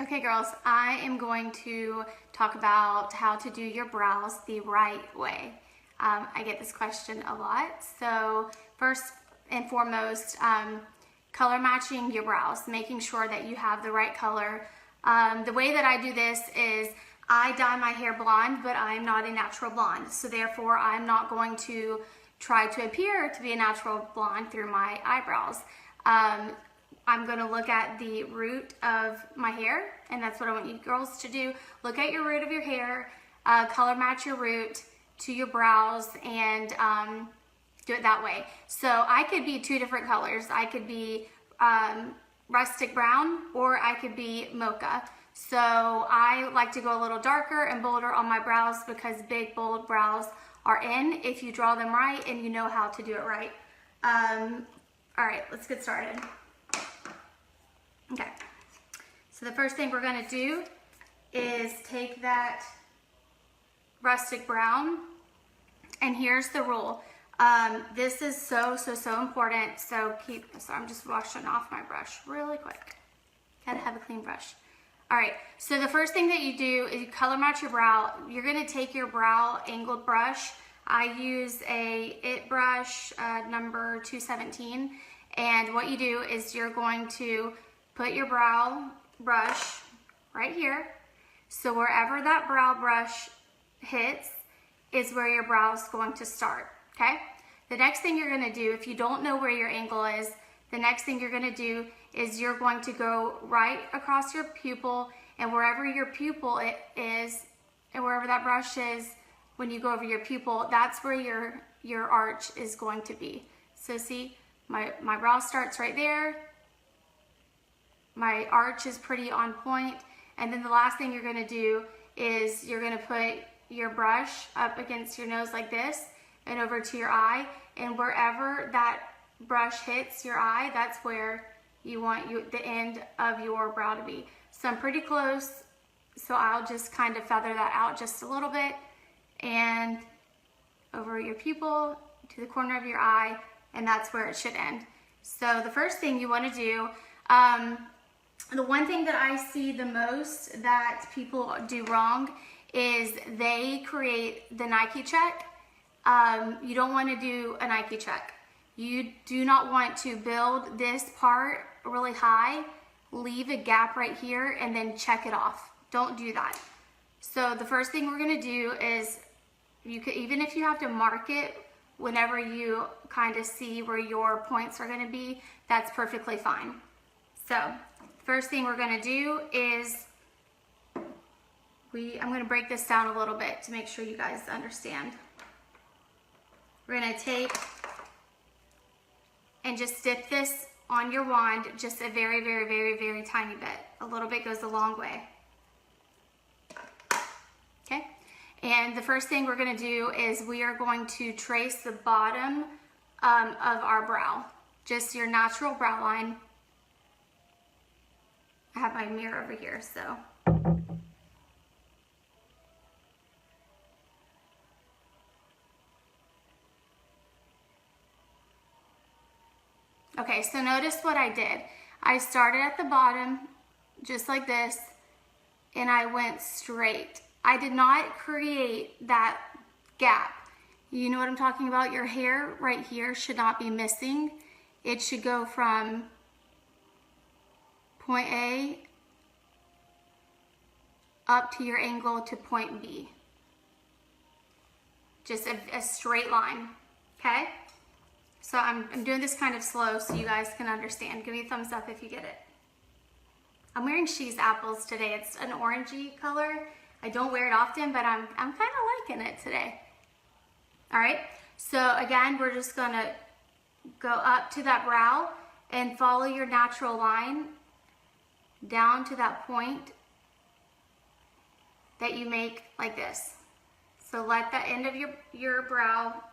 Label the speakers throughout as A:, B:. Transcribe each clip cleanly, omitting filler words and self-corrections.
A: Okay girls, I am going to talk about how to do your brows the right way. I get this question a lot. So first and foremost, color matching your brows, making sure that you have the right color. The way that I do this is I dye my hair blonde, but I'm not a natural blonde. So therefore I'm not going to try to appear to be a natural blonde through my eyebrows. I'm going to look at the root of my hair, and that's what I want you girls to do. Look at your root of your hair, color match your root to your brows, and do it that way. So I could be two different colors. I could be rustic brown, or I could be mocha. So I like to go a little darker and bolder on my brows because big, bold brows are in if you draw them right and you know how to do it right. All right, let's get started. Okay, so the first thing we're going to do is take that rustic brown, and here's the rule. This is so important, so I'm just washing off my brush really quick. Gotta have a clean brush. All right, so the first thing that you do is you color match your brow. You're going to take your brow angled brush. I use a IT brush number 217, and what you do is you're going to put your brow brush right here. So wherever that brow brush hits is where your brow is going to start, okay? The next thing you're gonna do, if you don't know where your angle is, the next thing you're gonna do is you're going to go right across your pupil, and wherever your pupil is, and wherever that brush is, when you go over your pupil, that's where your arch is going to be. So see, my brow starts right there. My arch is pretty on point, and then the last thing you're going to do is you're going to put your brush up against your nose like this and over to your eye, and wherever that brush hits your eye, that's where you want the end of your brow to be. So I'm pretty close, so I'll just kind of feather that out just a little bit and over your pupil to the corner of your eye, and that's where it should end. So the first thing you want to do, the one thing that I see the most that people do wrong is they create the Nike check. You don't want to do a Nike check. You do not want to build this part really high, leave a gap right here, and then check it off. Don't do that. So the first thing we're going to do is, you could, even if you have to mark it whenever you kind of see where your points are going to be, that's perfectly fine. So first thing we're going to do is I'm going to break this down a little bit to make sure you guys understand. We're going to take and just dip this on your wand just a very tiny bit. A little bit goes a long way. Okay? And the first thing we're going to do is we are going to trace the bottom of our brow. Just your natural brow line. I have my mirror over here, so. Okay, so notice what I did. I started at the bottom, just like this, and I went straight. I did not create that gap. You know what I'm talking about? Your hair right here should not be missing. It should go from point A up to your angle to point B. Just a straight line, okay? So I'm doing this kind of slow so you guys can understand. Give me a thumbs up if you get it. I'm wearing She's Apples today. It's an orangey color. I don't wear it often, but I'm kind of liking it today. All right, so again, we're just gonna go up to that brow and follow your natural line down to that point that you make like this. So let the end of your brow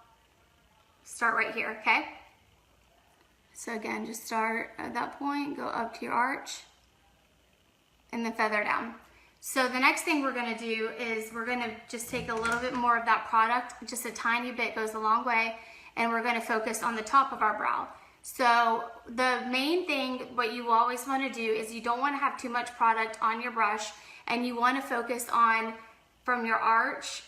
A: start right here, okay? So again, just start at that point, go up to your arch, and then feather down. So the next thing we're gonna do is we're gonna just take a little bit more of that product, just a tiny bit goes a long way, and we're gonna focus on the top of our brow. So the main thing, what you always want to do is you don't want to have too much product on your brush, and you want to focus on from your arch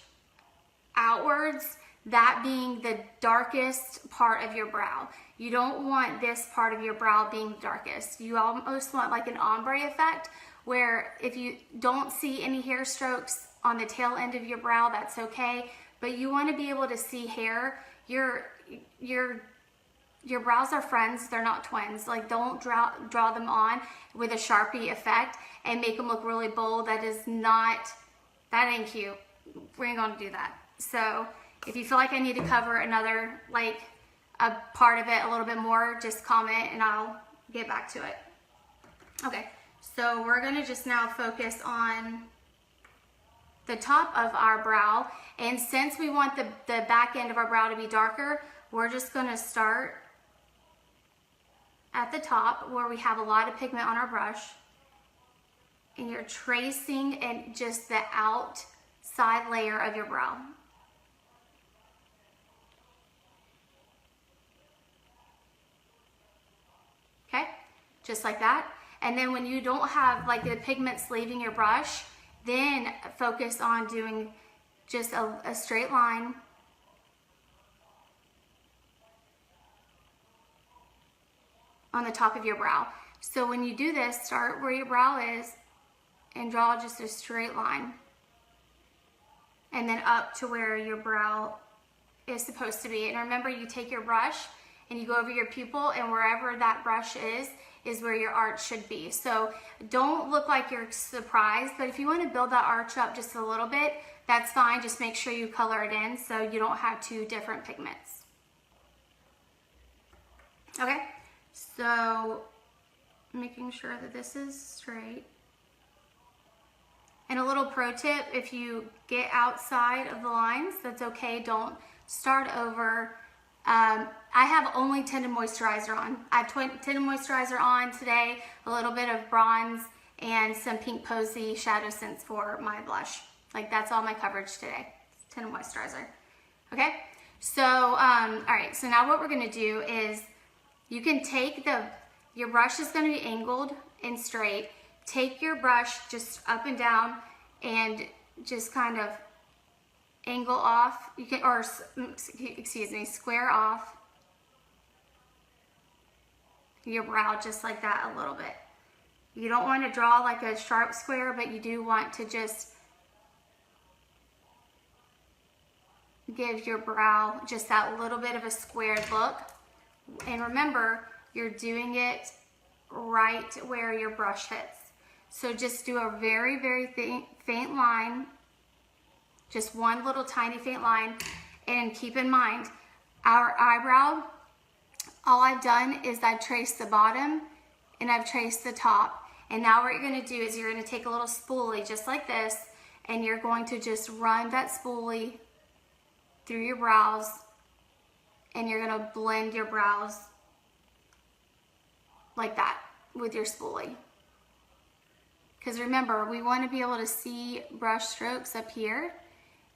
A: outwards, that being the darkest part of your brow. You don't want this part of your brow being the darkest. You almost want like an ombre effect, where if you don't see any hair strokes on the tail end of your brow, that's okay, but you want to be able to see hair. Your brows are friends, they're not twins. Like, don't draw them on with a Sharpie effect and make them look really bold. That ain't cute. We ain't gonna do that. So if you feel like I need to cover another, like a part of it a little bit more, just comment and I'll get back to it. Okay, so we're gonna just now focus on the top of our brow. And since we want the back end of our brow to be darker, we're just gonna start at the top where we have a lot of pigment on our brush, and you're tracing in just the outside layer of your brow. Okay, just like that. And then when you don't have like the pigments leaving your brush, then focus on doing just a straight line on the top of your brow. So when you do this, start where your brow is and draw just a straight line, and then up to where your brow is supposed to be. And remember, you take your brush and you go over your pupil, and wherever that brush is where your arch should be. So don't look like you're surprised, but if you want to build that arch up just a little bit, that's fine. Just make sure you color it in so you don't have two different pigments. Okay, so making sure that this is straight. And a little pro tip, if you get outside of the lines, that's okay. Don't start over. I have only tinted moisturizer on. I have tinted moisturizer on today, a little bit of bronze, and some Pink Posy Shadow Sense for my blush. Like, that's all my coverage today, tinted moisturizer. Okay, so, all right, so now what we're gonna do is, you can take your brush is gonna be angled and straight. Take your brush just up and down and just kind of angle off. You can, or excuse me, square off your brow just like that a little bit. You don't want to draw like a sharp square, but you do want to just give your brow just that little bit of a squared look. And remember, you're doing it right where your brush hits. So just do a very, very faint line, just one little tiny faint line. And keep in mind, our eyebrow, all I've done is I've traced the bottom and I've traced the top. And now what you're gonna do is you're gonna take a little spoolie just like this, and you're going to just run that spoolie through your brows, and you're gonna blend your brows like that with your spoolie. Because remember, we want to be able to see brush strokes up here,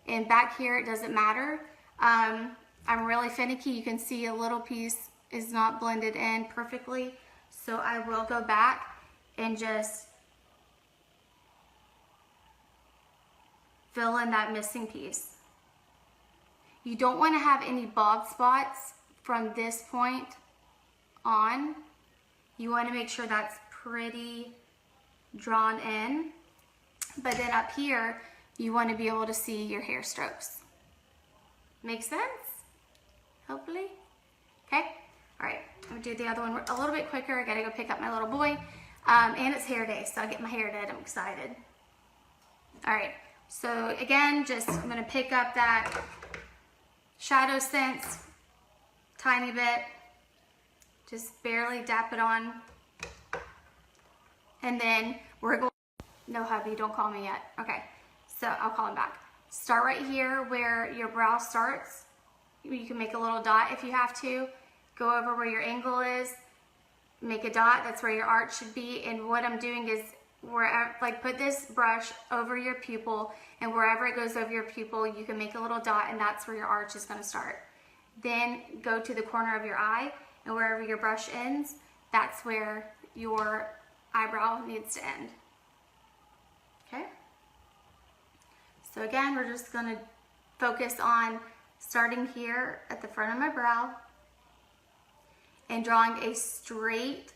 A: and back here it doesn't matter. I'm really finicky. You can see a little piece is not blended in perfectly, so I will go back and just fill in that missing piece. You don't want to have any bald spots from this point on. You want to make sure that's pretty drawn in, but then up here you want to be able to see your hair strokes. Make sense? Hopefully. Okay, all right, I'm gonna do the other one a little bit quicker. I gotta go pick up my little boy, and it's hair day, so I'll get my hair did. I'm excited. All right, so again, I'm gonna pick up that Shadow Sense tiny bit, just barely dap it on. And then we're going, no hubby, don't call me yet. Okay, so I'll call him back. Start right here where your brow starts. You can make a little dot if you have to. Go over where your angle is, make a dot, that's where your arch should be. And what I'm doing is, wherever, like, put this brush over your pupil, and wherever it goes over your pupil, you can make a little dot, and that's where your arch is gonna start. Then go to the corner of your eye, and wherever your brush ends, that's where your eyebrow needs to end. Okay? So again, we're just gonna focus on starting here at the front of my brow and drawing a straight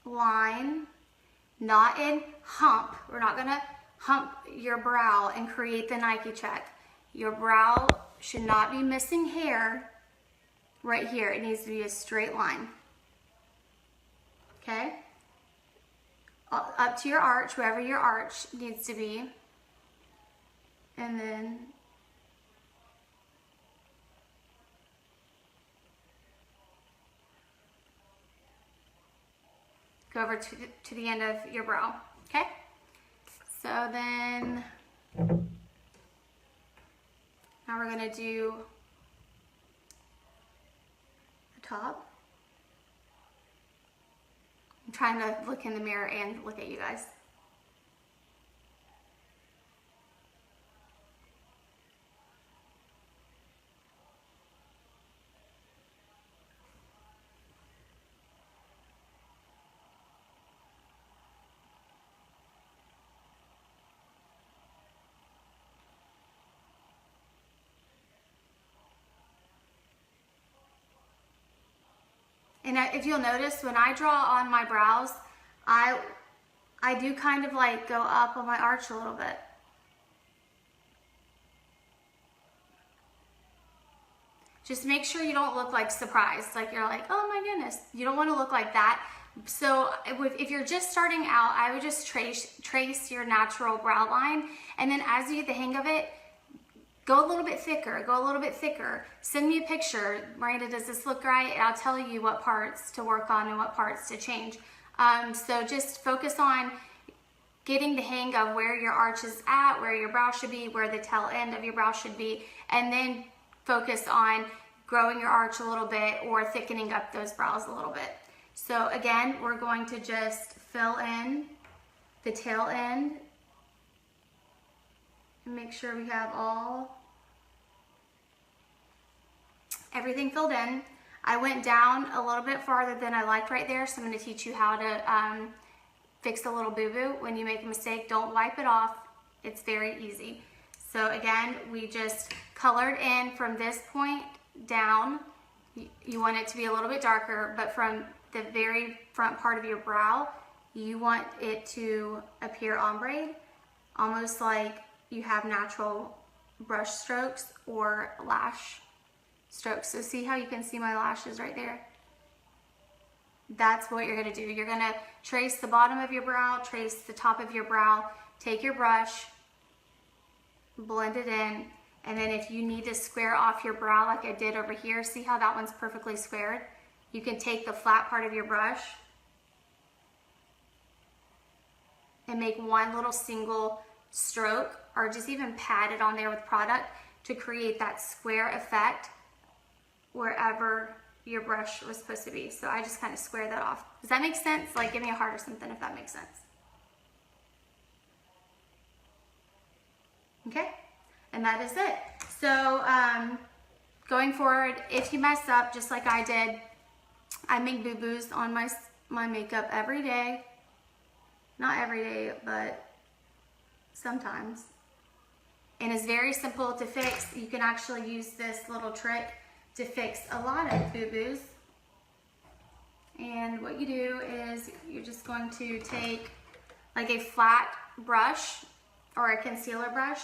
A: line, not in hump. We're not gonna hump your brow and create the Nike check. Your brow should not be missing hair right here. It needs to be a straight line. Okay? Up to your arch, wherever your arch needs to be. And then go over to the end of your brow. Okay? So then, now we're gonna do the top. I'm trying to look in the mirror and look at you guys. And if you'll notice, when I draw on my brows, I do kind of like go up on my arch a little bit. Just make sure you don't look like surprised, like you're like, oh my goodness. You don't want to look like that. So if you're just starting out, I would just trace your natural brow line, and then as you get the hang of it, go a little bit thicker, go a little bit thicker. Send me a picture. Miranda, does this look right? I'll tell you what parts to work on and what parts to change. So just focus on getting the hang of where your arch is at, where your brow should be, where the tail end of your brow should be, and then focus on growing your arch a little bit or thickening up those brows a little bit. So again, we're going to just fill in the tail end and make sure we have everything filled in. I went down a little bit farther than I liked right there, so I'm going to teach you how to fix a little boo-boo. When you make a mistake, don't wipe it off. It's very easy. So again, we just colored in from this point down. You want it to be a little bit darker, but from the very front part of your brow, you want it to appear ombre, almost like you have natural brush strokes or lash strokes. So see how you can see my lashes right there? That's what you're gonna do. You're gonna trace the bottom of your brow, trace the top of your brow, take your brush, blend it in, and then if you need to square off your brow like I did over here, see how that one's perfectly squared? You can take the flat part of your brush and make one little single stroke, or just even pat it on there with product to create that square effect wherever your brush was supposed to be. So I just kind of square that off. Does that make sense? Like give me a heart or something if that makes sense. Okay, and that is it. So going forward, if you mess up just like I did, I make boo-boos on my makeup every day. Not every day, but sometimes. And it's very simple to fix. You can actually use this little trick to fix a lot of boo-boos. And what you do is you're just going to take like a flat brush or a concealer brush.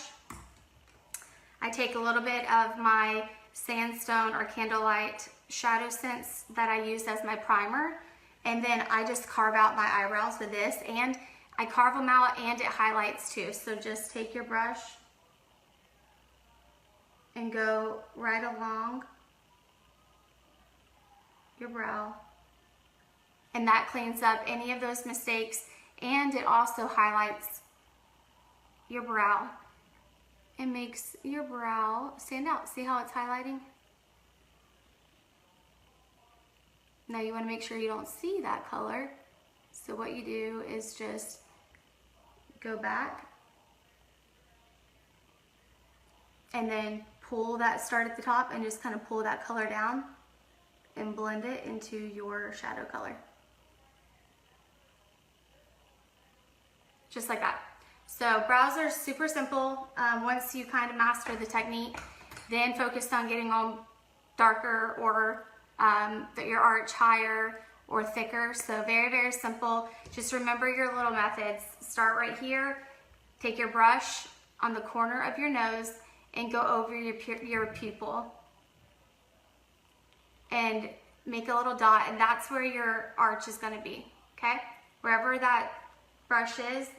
A: I take a little bit of my Sandstone or Candlelight Shadow Sense that I use as my primer, and then I just carve out my eyebrows with this, and I carve them out and it highlights too. So just take your brush and go right along your brow, and that cleans up any of those mistakes, and it also highlights your brow. It makes your brow stand out. See how it's highlighting? Now you want to make sure you don't see that color. So what you do is just go back and then pull that start at the top and just kind of pull that color down, and blend it into your shadow color. Just like that. So brows are super simple. Once you kind of master the technique, then focus on getting on darker or your arch higher or thicker. So very, very simple. Just remember your little methods. Start right here. Take your brush on the corner of your nose and go over your pupil and make a little dot, and that's where your arch is going to be. Okay, wherever that brush is,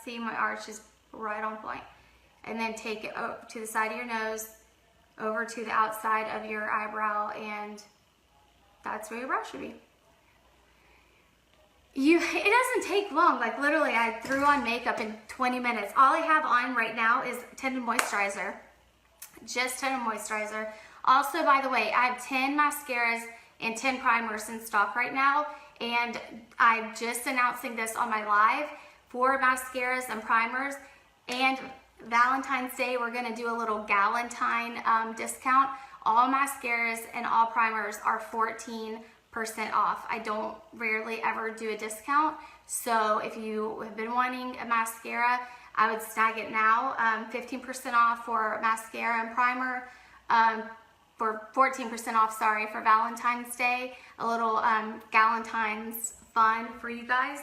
A: see, my arch is right on point. And then take it to the side of your nose, over to the outside of your eyebrow, and that's where your brush should be. It doesn't take long. Like literally, I threw on makeup in 20 minutes. All I have on right now is tinted moisturizer, just tinted moisturizer. Also, by the way, I have 10 mascaras and 10 primers in stock right now, and I'm just announcing this on my live for mascaras and primers. And Valentine's Day, we're gonna do a little Galentine discount. All mascaras and all primers are 14% off. I don't rarely ever do a discount. So if you have been wanting a mascara, I would snag it now. 15% off for mascara and primer, for 14% off, sorry, for Valentine's Day. A little Galentine's fun for you guys.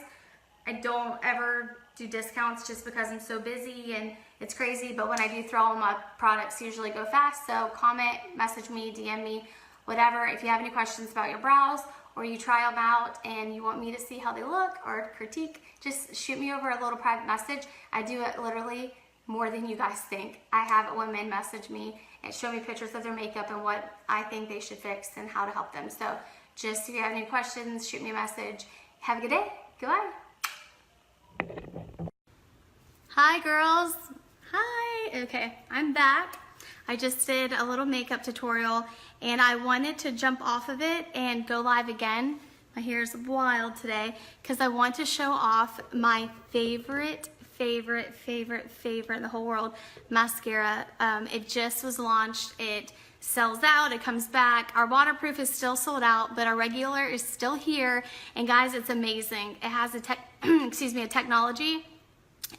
A: I don't ever do discounts just because I'm so busy and it's crazy, but when I do throw all my products usually go fast. So comment, message me, DM me, whatever. If you have any questions about your brows or you try them out and you want me to see how they look or critique, just shoot me over a little private message. I do it literally more than you guys think. I have women message me and show me pictures of their makeup and what I think they should fix and how to help them. So just if you have any questions, shoot me a message. Have a good day. Goodbye. Hi girls. Hi. Okay, I'm back. I just did a little makeup tutorial and I wanted to jump off of it and go live again. My hair is wild today because I want to show off my favorite in the whole world mascara. It just was launched. It sells out, it comes back. Our waterproof is still sold out, but our regular is still here. And guys, it's amazing. It has a a technology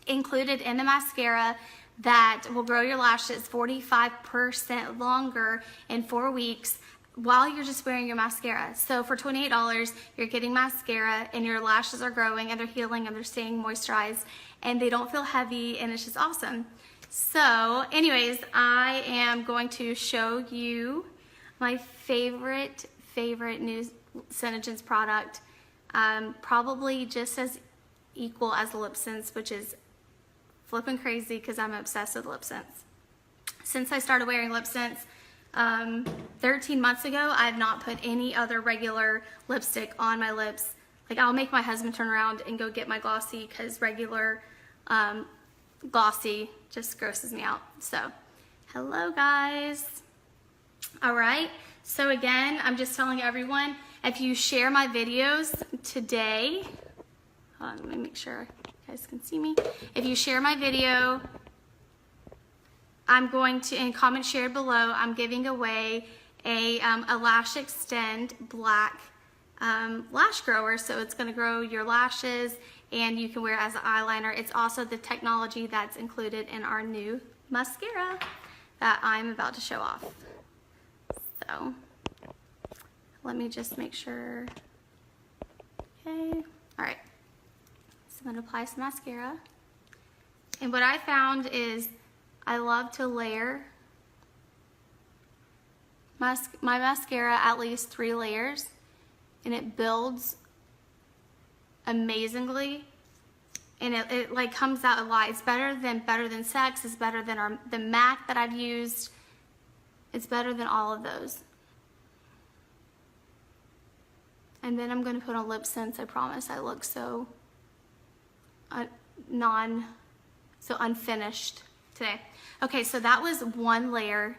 A: included in the mascara that will grow your lashes 45% longer in 4 weeks while you're just wearing your mascara. So for $28, you're getting mascara and your lashes are growing and they're healing and they're staying moisturized and they don't feel heavy, and it's just awesome. So anyways, I am going to show you my favorite new Senegence product, probably just as equal as the LipSense, which is flipping crazy because I'm obsessed with LipSense. Since I started wearing LipSense 13 months ago, I have not put any other regular lipstick on my lips. Like, I'll make my husband turn around and go get my Glossy because regular Glossy just grosses me out. So, hello guys. All right, so again, I'm just telling everyone, if you share my videos today, hold on, let me make sure you guys can see me. If you share my video, I'm going to, in comment shared below, I'm giving away a Lash Extend Black lash grower. So it's going to grow your lashes and you can wear it as an eyeliner. It's also the technology that's included in our new mascara that I'm about to show off. So let me just make sure. Okay, all right. So I'm going to apply some mascara. And what I found is I love to layer my mascara at least 3 layers, and it builds amazingly, and it like comes out a lot. It's better than Sex. It's better than the MAC that I've used. It's better than all of those. And then I'm going to put on LipSense. I promise I look so unfinished today. Okay, so that was 1 layer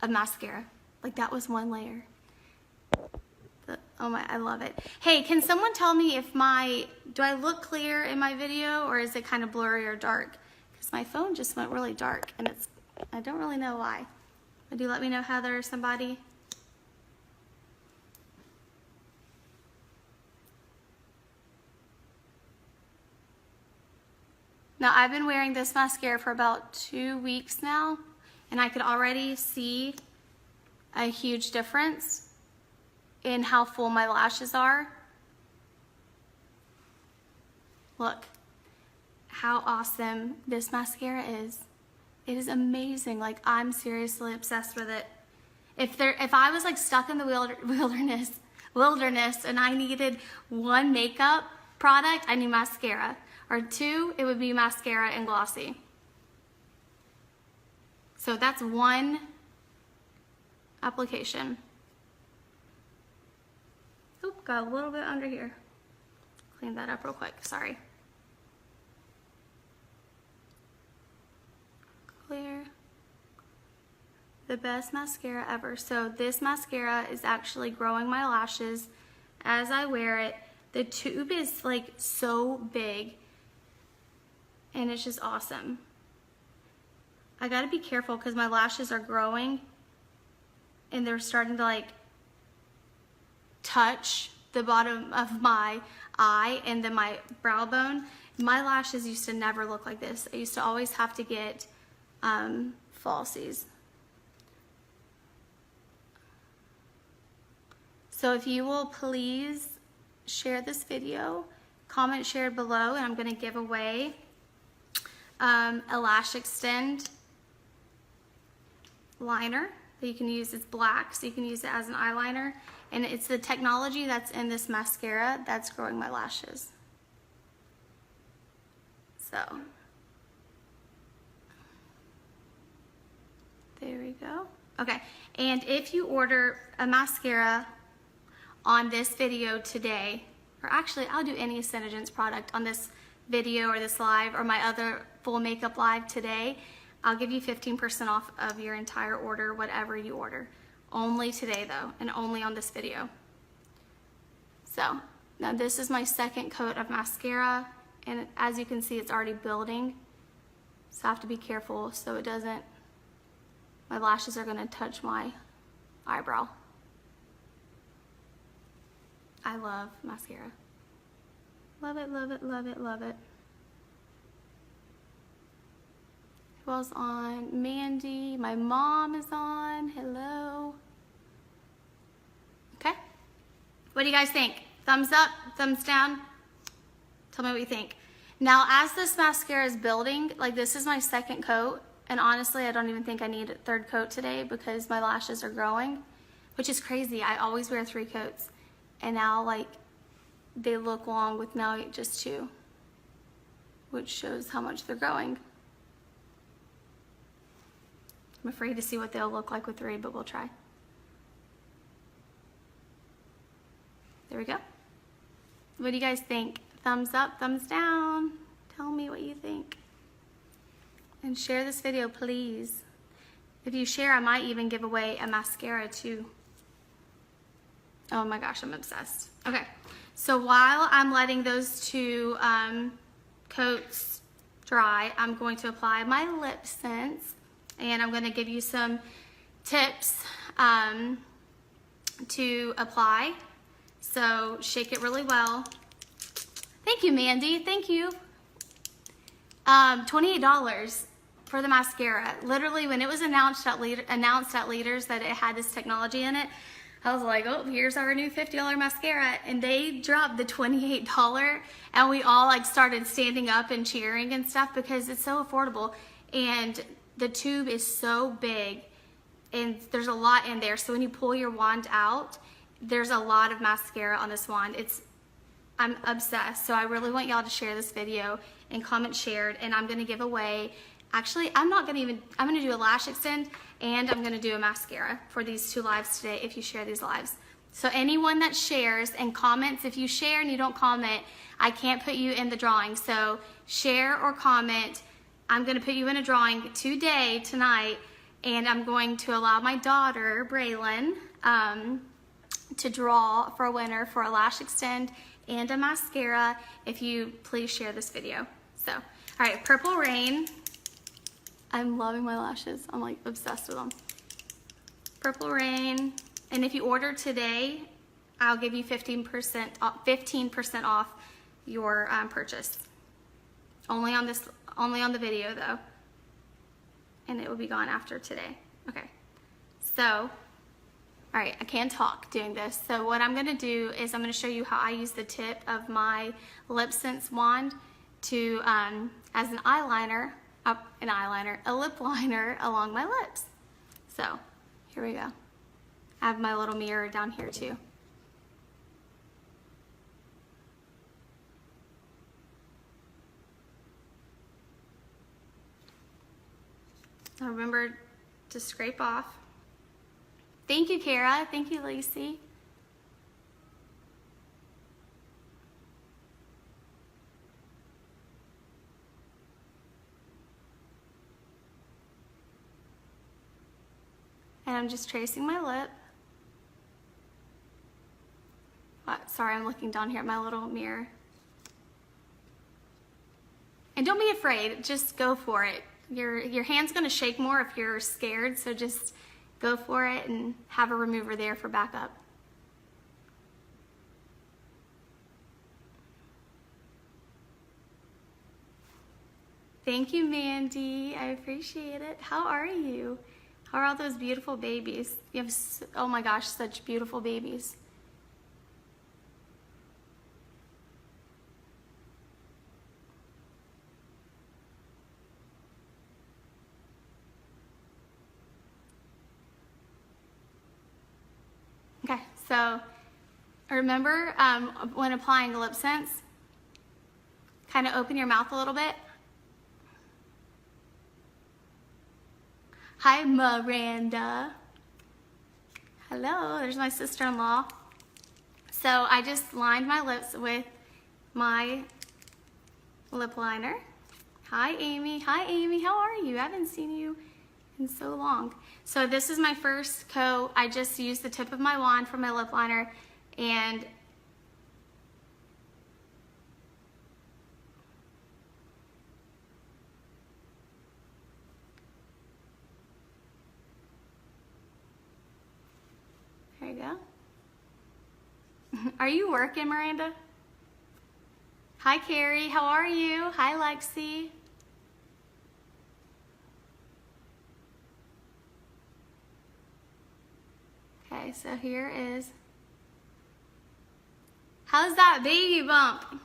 A: of mascara. Like, that was 1 layer. Oh my, I love it. Hey, can someone tell me if do I look clear in my video, or is it kind of blurry or dark? Because my phone just went really dark and I don't really know why. Would you let me know, Heather, or somebody? Now I've been wearing this mascara for about 2 weeks now, and I could already see a huge difference in how full my lashes are. Look how awesome this mascara is. It is amazing. Like, I'm seriously obsessed with it. If I was like stuck in the wilderness and I needed one makeup product, I need mascara. Or two, it would be mascara and glossy. So that's one application. Oop, got a little bit under here. Clean that up real quick, sorry. Clear. The best mascara ever. So this mascara is actually growing my lashes as I wear it. The tube is like so big and it's just awesome. I gotta be careful because my lashes are growing and they're starting to like touch the bottom of my eye and then my brow bone. My lashes used to never look like this. I used to always have to get falsies. So if you will please share this video, comment share below, and I'm gonna give away a Lash Extend liner that you can use. It's black, so you can use it as an eyeliner. And it's the technology that's in this mascara that's growing my lashes. So, there we go. Okay, and if you order a mascara on this video today, or actually I'll do any Senegence product on this video or this live or my other full makeup live today, I'll give you 15% off of your entire order, whatever you order. Only today though, and only on this video. So, now this is my second coat of mascara, and as you can see, it's already building. So I have to be careful so it doesn't, my lashes are gonna touch my eyebrow. I love mascara. Love it, love it, love it, love it. Who else on? Mandy, my mom is on. Hello. Okay. What do you guys think? Thumbs up, thumbs down? Tell me what you think. Now, as this mascara is building, like this is my second coat, and honestly, I don't even think I need a third coat today because my lashes are growing, which is crazy. I always wear 3 coats, and now like they look long with now just 2, which shows how much they're growing. I'm afraid to see what they'll look like with 3, but we'll try. There we go. What do you guys think? Thumbs up, thumbs down? Tell me what you think. And share this video, please. If you share, I might even give away a mascara too. Oh my gosh, I'm obsessed. Okay, so while I'm letting those 2 coats dry, I'm going to apply my lip scents, and I'm going to give you some tips to apply. So shake it really well. Thank you, Mandy. Thank you. $28 for the mascara. Literally, when it was announced at Leaders that it had this technology in it, I was like, oh, here's our new $50 mascara. And they dropped the $28, and we all like started standing up and cheering and stuff because it's so affordable. And the tube is so big and there's a lot in there. So when you pull your wand out, there's a lot of mascara on this wand. I'm obsessed. So I really want y'all to share this video and comment shared, and I'm gonna give away, actually, I'm gonna do a Lash Extend and I'm gonna do a mascara for these 2 lives today if you share these lives. So anyone that shares and comments, if you share and you don't comment, I can't put you in the drawing. So share or comment. I'm gonna put you in a drawing today, tonight, and I'm going to allow my daughter, Braylon, to draw for a winner for a Lash Extend and a mascara if you please share this video. So, all right, Purple Rain. I'm loving my lashes. I'm like obsessed with them. Purple Rain, and if you order today, I'll give you 15% off your purchase. Only on the video though. And it will be gone after today. Okay. So, all right, I can't talk doing this. So what I'm gonna do is I'm gonna show you how I use the tip of my Lip Sense wand to, as an eyeliner, a lip liner along my lips. So, here we go. I have my little mirror down here too. Now remember to scrape off. Thank you, Kara. Thank you, Lacey. And I'm just tracing my lip. What? Sorry, I'm looking down here at my little mirror. And don't be afraid, just go for it. Your hand's gonna shake more if you're scared, so just go for it and have a remover there for backup. Thank you, Mandy. I appreciate it. How are you? How are all those beautiful babies? You have, oh my gosh, such beautiful babies. Okay, so remember when applying Lip Sense, kind of open your mouth a little bit. Hi, Miranda. Hello, there's my sister-in-law. So I just lined my lips with my lip liner. Hi, Amy. Hi, Amy. How are you? I haven't seen you in so long. So this is my first coat. I just used the tip of my wand for my lip liner, and there you go. Are you working, Miranda? Hi, Carrie. How are you? Hi, Lexi. Okay, so here is, how's that baby bump?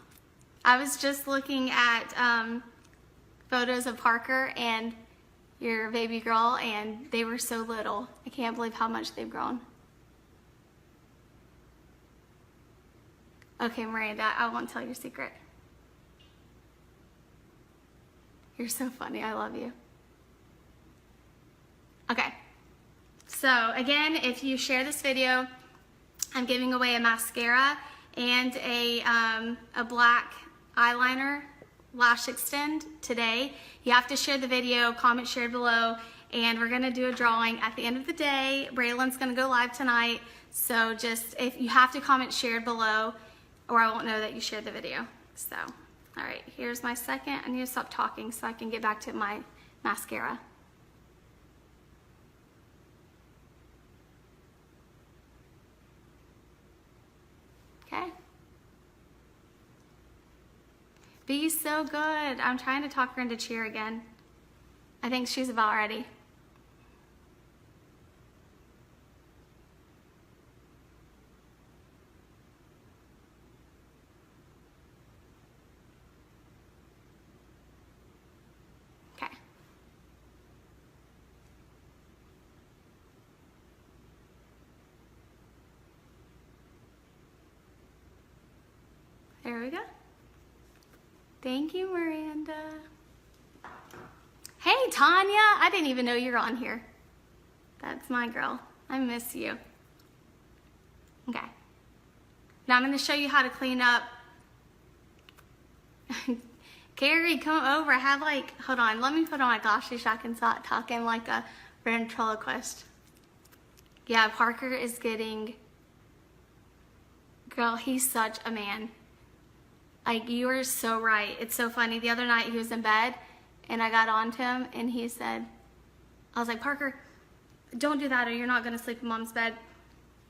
A: I was just looking at photos of Parker and your baby girl, and they were so little. I can't believe how much they've grown. Okay, Miranda, I won't tell your secret. You're so funny, I love you. Okay. So again, if you share this video, I'm giving away a mascara and a black eyeliner lash extend today. You have to share the video, comment shared below, and we're gonna do a drawing at the end of the day. Braylon's gonna go live tonight, so just, if you have to comment shared below, or I won't know that you shared the video. So, all right, here's my second. I need to stop talking so I can get back to my mascara. Okay. Be so good. I'm trying to talk her into cheer again. I think she's about ready. Okay. There we go. Thank you, Miranda. Hey, Tanya. I didn't even know you're on here. That's my girl. I miss you. Okay. Now I'm going to show you how to clean up. Carrie, come over. I have like, hold on. Let me put on my glasses so I can start talking like a ventriloquist. Yeah, Parker is getting, girl, he's such a man. Like, you are so right. It's so funny. The other night he was in bed and I got on to him and he said, I was like, Parker, don't do that or you're not going to sleep in Mom's bed.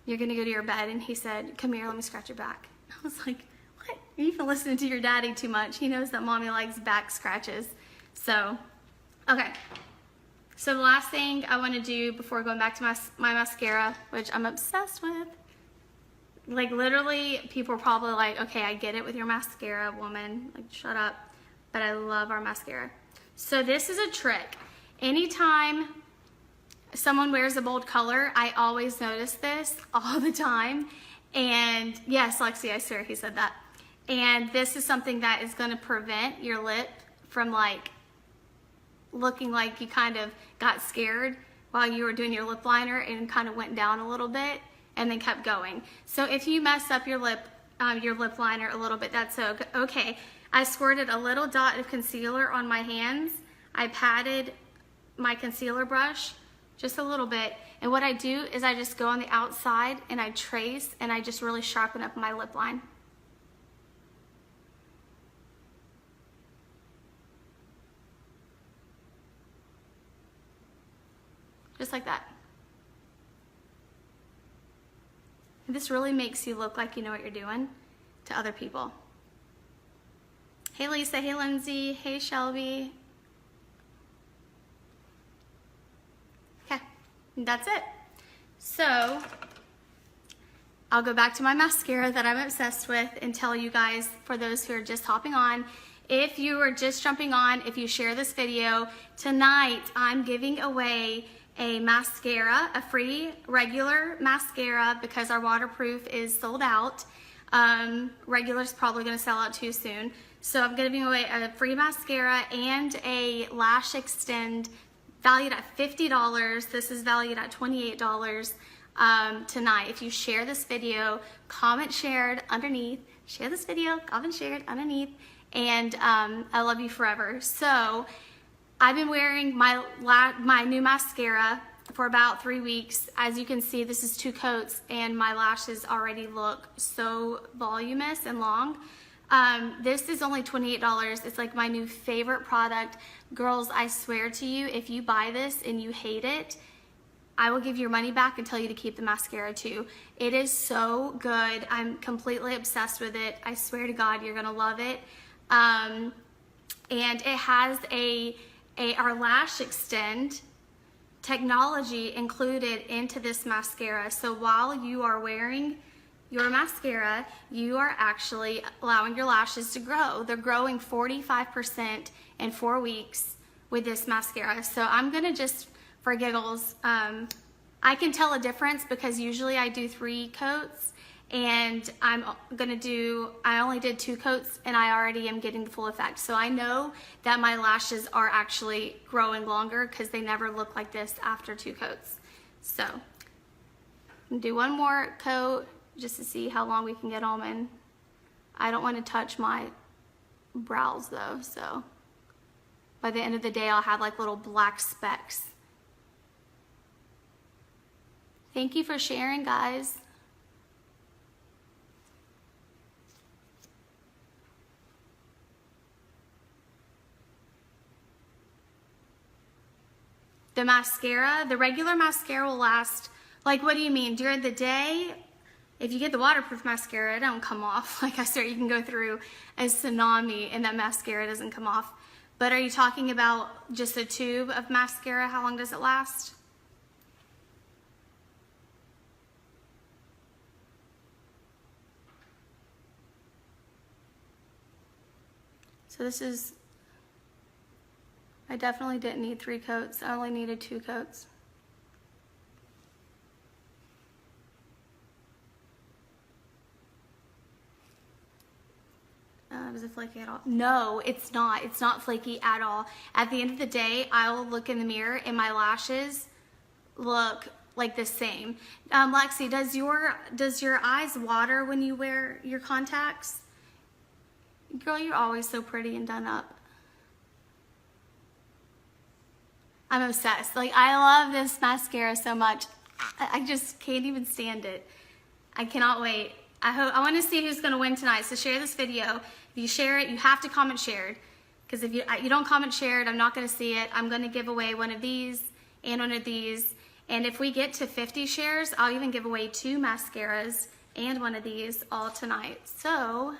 A: You're going to go to your bed. And he said, come here, let me scratch your back. I was like, what? You've been listening to your daddy too much. He knows that mommy likes back scratches. So, okay. So the last thing I want to do before going back to my mascara, which I'm obsessed with, like literally people are probably like, okay, I get it with your mascara, woman, like shut up, but I love our mascara. So this is a trick. Anytime someone wears a bold color, I always notice this all the time. And yes, Lexi, I swear he said that. And this is something that is going to prevent your lip from like looking like you kind of got scared while you were doing your lip liner and kind of went down a little bit and then kept going. So if you mess up your lip liner a little bit, that's okay. I squirted a little dot of concealer on my hands. I patted my concealer brush just a little bit. And what I do is I just go on the outside and I trace and I just really sharpen up my lip line. Just like that. And this really makes you look like you know what you're doing to other people. Hey Lisa, hey Lindsay, hey Shelby. Okay, that's it. So I'll go back to my mascara that I'm obsessed with and tell you guys, for those who are just hopping on, if you are just jumping on, if you share this video, tonight I'm giving away a mascara, a free regular mascara, because our waterproof is sold out. Regular is probably going to sell out too soon. So I'm giving away a free mascara and a lash extend valued at $50. This is valued at $28 tonight. If you share this video, comment shared underneath, share this video, comment shared underneath, and I love you forever. So I've been wearing my new mascara for about 3 weeks. As you can see, this is 2 coats and my lashes already look so voluminous and long. This is only $28. It's like my new favorite product. Girls, I swear to you, if you buy this and you hate it, I will give your money back and tell you to keep the mascara too. It is so good. I'm completely obsessed with it. I swear to God, you're gonna love it. And it has our lash extend technology included into this mascara. So while you are wearing your mascara, you are actually allowing your lashes to grow. They're growing 45% in 4 weeks with this mascara. So I'm gonna just, for giggles, I can tell a difference because usually I do 3 coats, and I only did 2 coats and I already am getting the full effect. So I know that my lashes are actually growing longer because they never look like this after 2 coats. So I'm gonna do 1 more coat just to see how long we can get them in. I don't want to touch my brows though, so by the end of the day I'll have like little black specks. Thank you for sharing, guys. The mascara, the regular mascara will last, like, what do you mean? During the day, if you get the waterproof mascara, it don't come off. Like I said, you can go through a tsunami and that mascara doesn't come off. But are you talking about just a tube of mascara? How long does it last? So this is, I definitely didn't need 3 coats. I only needed 2 coats. Is it flaky at all? No, it's not. It's not flaky at all. At the end of the day, I will look in the mirror and my lashes look like the same. Lexi, does your eyes water when you wear your contacts? Girl, you're always so pretty and done up. I'm obsessed. Like, I love this mascara so much. I just can't even stand it. I cannot wait. I want to see who's going to win tonight. So share this video. If you share it, you have to comment shared. Because if you don't comment shared, I'm not going to see it. I'm going to give away one of these and one of these. And if we get to 50 shares, I'll even give away 2 mascaras and one of these all tonight. So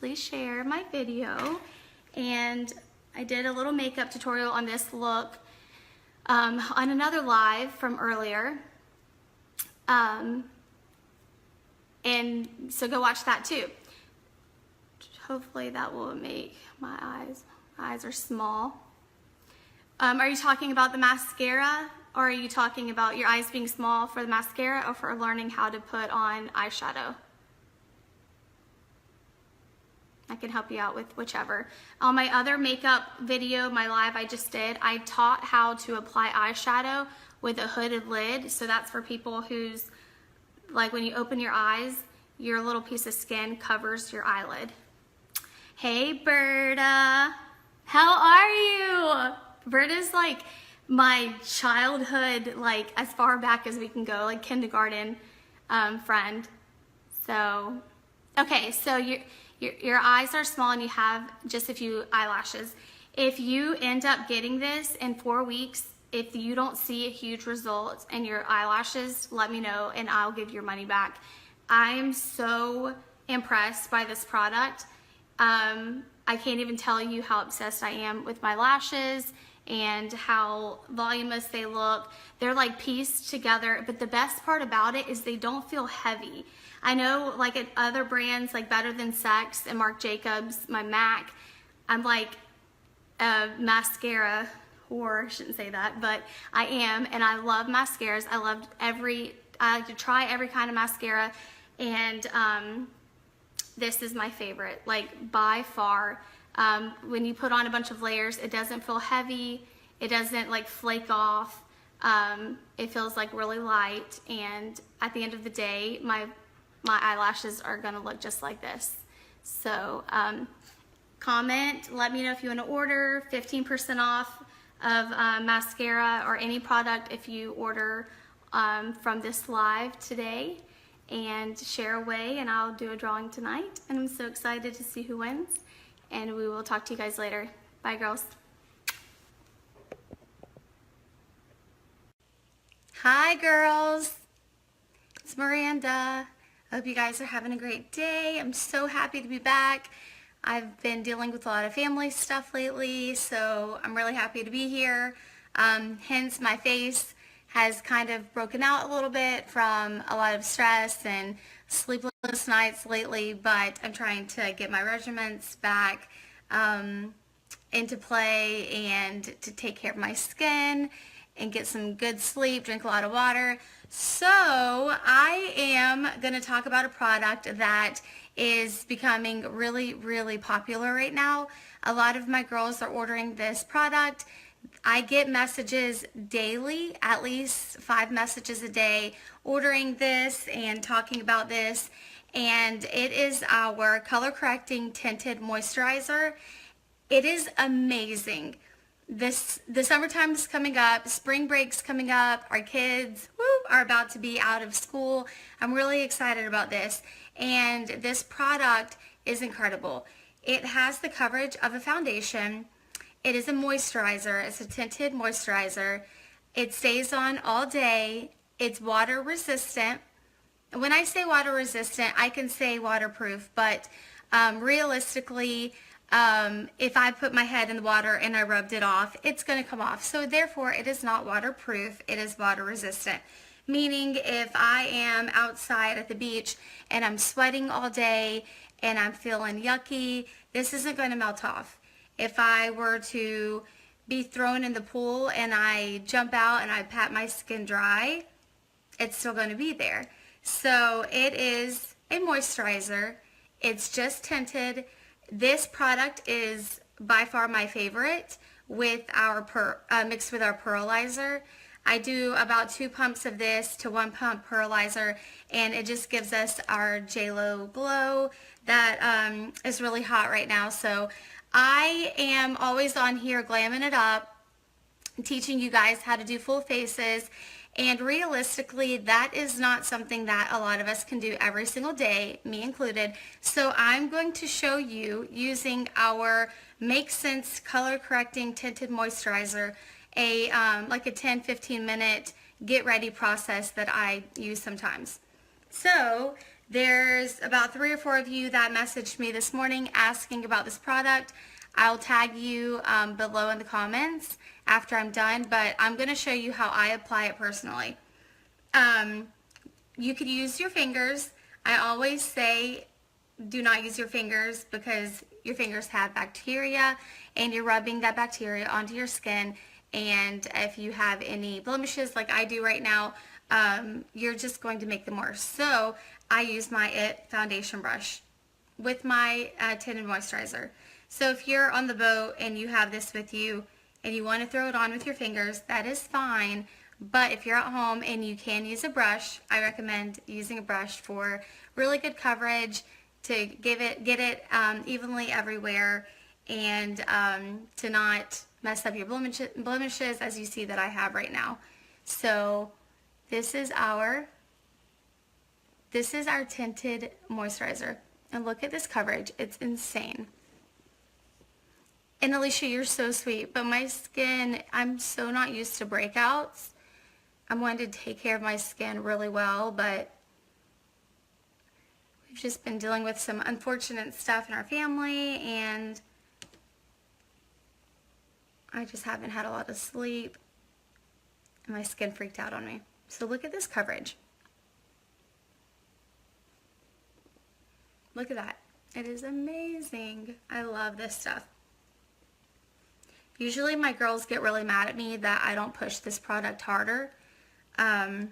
A: please share my video. And I did a little makeup tutorial on this look on another live from earlier. And so go watch that too. Hopefully that will make my eyes are small. Are you talking about the mascara, or are you talking about your eyes being small for the mascara, or for learning how to put on eyeshadow? I can help you out with whichever. On my other makeup video, my live I just did, I taught how to apply eyeshadow with a hooded lid. So that's for people who's, like when you open your eyes, your little piece of skin covers your eyelid. Hey, Berta. How are you? Berta's like my childhood, like as far back as we can go, like kindergarten friend. So, okay, so your eyes are small and you have just a few eyelashes. If you end up getting this in 4 weeks, if you don't see a huge result in your eyelashes, let me know and I'll give your money back. I am so impressed by this product. I can't even tell you how obsessed I am with my lashes and how voluminous they look. They're like pieced together, but the best part about it is they don't feel heavy. I know like at other brands like Better Than Sex and Marc Jacobs, my MAC, I'm like a mascara whore, I shouldn't say that, but I am, and I love mascaras. I like to try every kind of mascara, and this is my favorite, like by far. When you put on a bunch of layers, it doesn't feel heavy, it doesn't like flake off, it feels like really light, and at the end of the day, my eyelashes are gonna look just like this. So comment, let me know if you want to order 15% off of mascara or any product if you order from this live today, and share away, and I'll do a drawing tonight, and I'm so excited to see who wins, and we will talk to you guys later. Bye, girls. Hi, girls. It's Miranda. I hope you guys are having a great day. I'm so happy to be back. I've been dealing with a lot of family stuff lately, so I'm really happy to be here. Hence, my face has kind of broken out a little bit from a lot of stress and sleepless nights lately, but I'm trying to get my regimens back into play and to take care of my skin and get some good sleep, drink a lot of water. So I am going to talk about a product that is becoming really, really popular right now. A lot of my girls are ordering this product. I get messages daily, at least 5 messages a day, ordering this and talking about this. And it is our color correcting tinted moisturizer. It is amazing. The summertime is coming up, spring break's coming up, our kids are about to be out of school. I'm really excited about this, and this product is incredible. It has the coverage of a foundation. It is a moisturizer. It's a tinted moisturizer. It stays on all day. It's water resistant. When I say water resistant, I can say waterproof, but realistically, if I put my head in the water and I rubbed it off, it's going to come off. So therefore, it is not waterproof. It is water resistant. Meaning if I am outside at the beach and I'm sweating all day and I'm feeling yucky, this isn't going to melt off. If I were to be thrown in the pool and I jump out and I pat my skin dry, it's still going to be there. So it is a moisturizer. It's just tinted. This product is by far my favorite with our mixed with our pearlizer. I do about 2 pumps of this to 1 pump pearlizer, and it just gives us our JLo glow that is really hot right now. So I am always on here glamming it up, teaching you guys how to do full faces, and realistically that is not something that a lot of us can do every single day, me included. So I'm going to show you using our Make Sense color correcting tinted moisturizer, like a 10-15 minute get ready process that I use sometimes. So There's about 3 or 4 of you that messaged me this morning asking about this product. I'll tag you below in the comments after I'm done, but I'm going to show you how I apply it personally. You could use your fingers. I always say do not use your fingers because your fingers have bacteria and you're rubbing that bacteria onto your skin, and if you have any blemishes like I do right now, you're just going to make them worse. So I use my IT foundation brush with my tinted moisturizer. So if you're on the boat and you have this with you and you want to throw it on with your fingers, that is fine. But if you're at home and you can use a brush, I recommend using a brush for really good coverage to get it evenly everywhere, and to not mess up your blemishes as you see that I have right now. So this is our tinted moisturizer, and look at this coverage. It's insane. And Alicia, you're so sweet, but my skin, I'm so not used to breakouts. I'm wanting to take care of my skin really well, but we've just been dealing with some unfortunate stuff in our family, and I just haven't had a lot of sleep, and my skin freaked out on me. So look at this coverage. Look at that. It is amazing. I love this stuff. Usually my girls get really mad at me that I don't push this product harder. And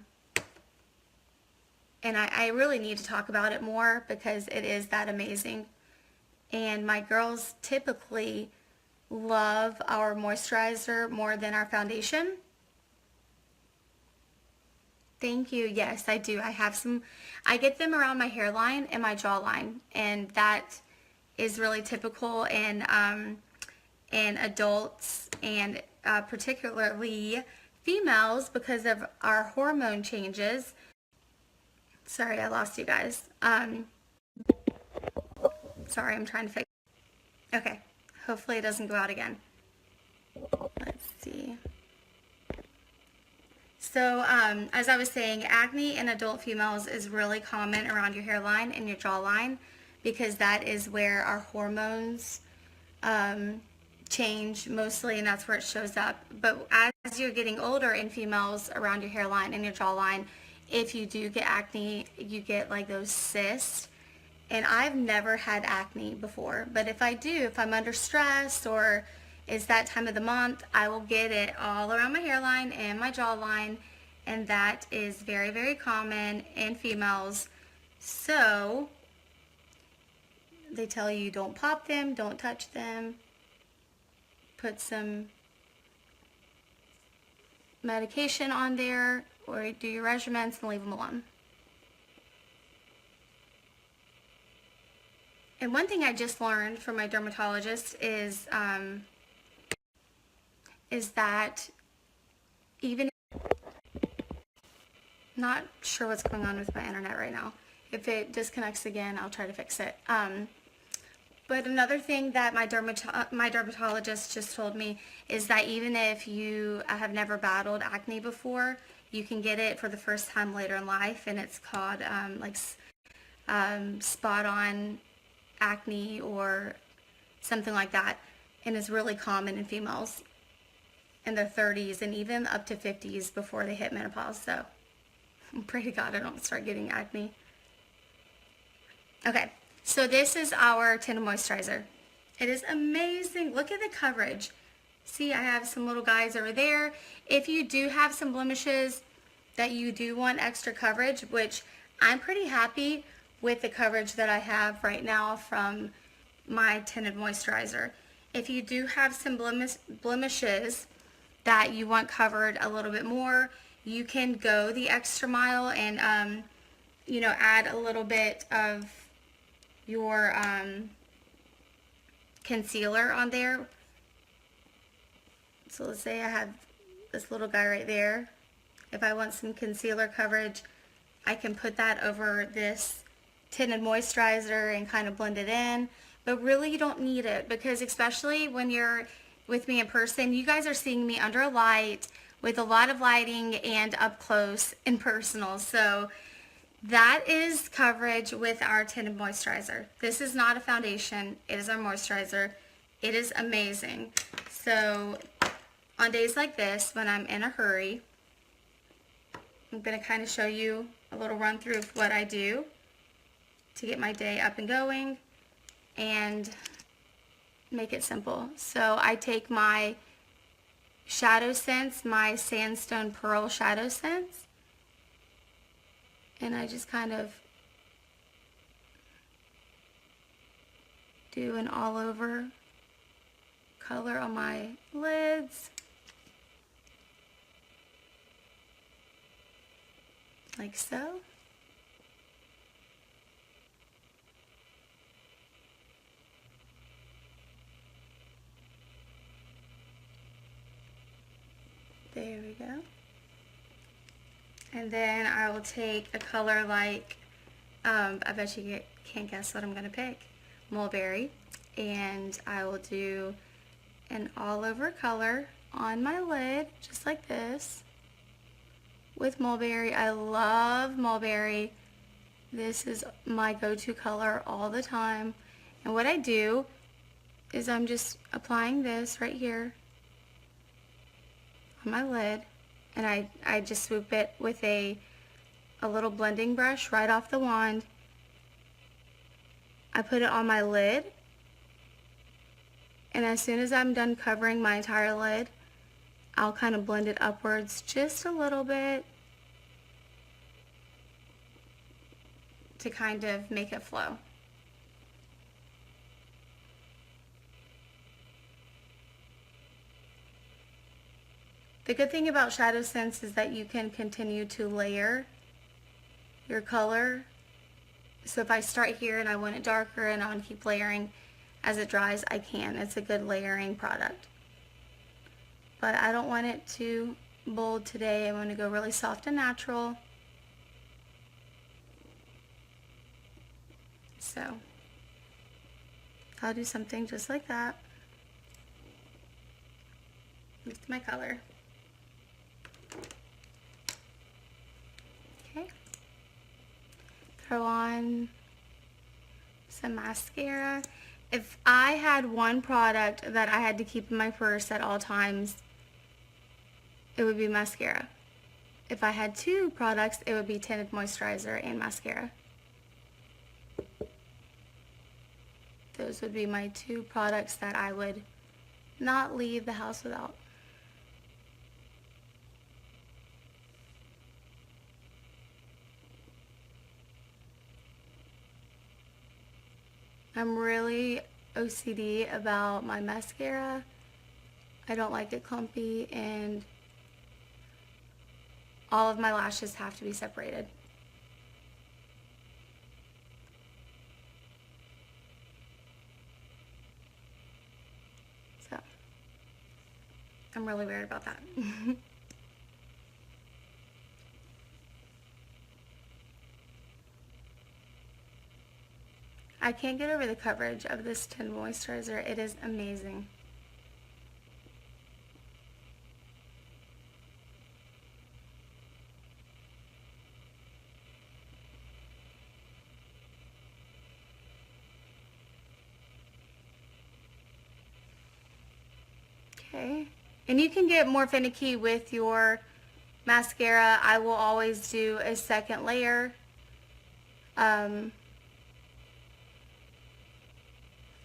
A: I really need to talk about it more because it is that amazing. And my girls typically love our moisturizer more than our foundation. Thank you. Yes, I do. I have some, I get them around my hairline and my jawline, and that is really typical in adults, and particularly females, because of our hormone changes. Sorry, I lost you guys. Sorry, I'm trying to fix it. Okay, hopefully it doesn't go out again. Let's see. So, as I was saying, acne in adult females is really common around your hairline and your jawline, because that is where our hormones change mostly, and that's where it shows up. But as you're getting older in females around your hairline and your jawline, if you do get acne, you get like those cysts. And I've never had acne before, but if I do, if I'm under stress or it's that time of the month, I will get it all around my hairline and my jawline, and that is very, very common in females. So they tell you don't pop them, don't touch them, put some medication on there, or do your regimens and leave them alone. And one thing I just learned from my dermatologist is that even, not sure what's going on with my internet right now. If it disconnects again, I'll try to fix it. But another thing that my dermatologist just told me is that even if you have never battled acne before, you can get it for the first time later in life, and it's called spot on acne or something like that, and is really common in females in their 30s and even up to 50s before they hit menopause. So pray to God I don't start getting acne. Okay, so this is our tinted moisturizer. It is amazing. Look at the coverage. See, I have some little guys over there. If you do have some blemishes that you do want extra coverage, which I'm pretty happy with the coverage that I have right now from my tinted moisturizer. If you do have some blemishes that you want covered a little bit more, you can go the extra mile and add a little bit of your concealer on there. So let's say I have this little guy right there. If I want some concealer coverage, I can put that over this tinted moisturizer and kind of blend it in. But really you don't need it, because especially when you're with me in person, you guys are seeing me under a light with a lot of lighting and up close and personal. So that is coverage with our tinted moisturizer. This is not a foundation, it is our moisturizer. It is amazing. So on days like this, when I'm in a hurry, I'm going to kind of show you a little run through of what I do to get my day up and going and make it simple. So I take my Shadow Sense, my Sandstone Pearl Shadow Sense, and I just kind of do an all over color on my lids, like so. There we go. And then I will take a color like, I bet you can't guess what I'm going to pick, Mulberry. And I will do an all over color on my lid, just like this, with Mulberry. I love Mulberry. This is my go-to color all the time. And what I do is I'm just applying this right here on my lid, and I just swoop it with a little blending brush right off the wand. I put it on my lid, and as soon as I'm done covering my entire lid, I'll kind of blend it upwards just a little bit to kind of make it flow. The good thing about Shadow Sense is that you can continue to layer your color. So if I start here and I want it darker and I want to keep layering as it dries, I can. It's a good layering product. But I don't want it too bold today. I want to go really soft and natural. So I'll do something just like that with my color. Okay. Throw on some mascara. If I had one product that I had to keep in my purse at all times, it would be mascara. If I had two products, it would be tinted moisturizer and mascara. Those would be my two products that I would not leave the house without. I'm really OCD about my mascara. I don't like it clumpy, and all of my lashes have to be separated. So I'm really weird about that. I can't get over the coverage of this tinted moisturizer. It is amazing. Okay, and you can get more finicky with your mascara. I will always do a second layer.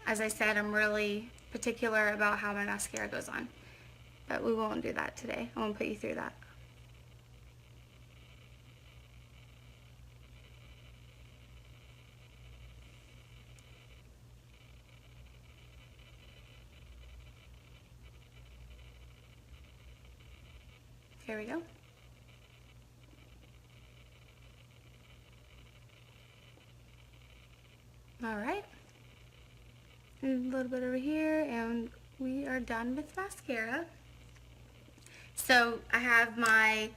A: As I said, I'm really particular about how my mascara goes on, but we won't do that today. I won't put you through that. Here we go. All right. A little bit over here, and we are done with mascara. So I have my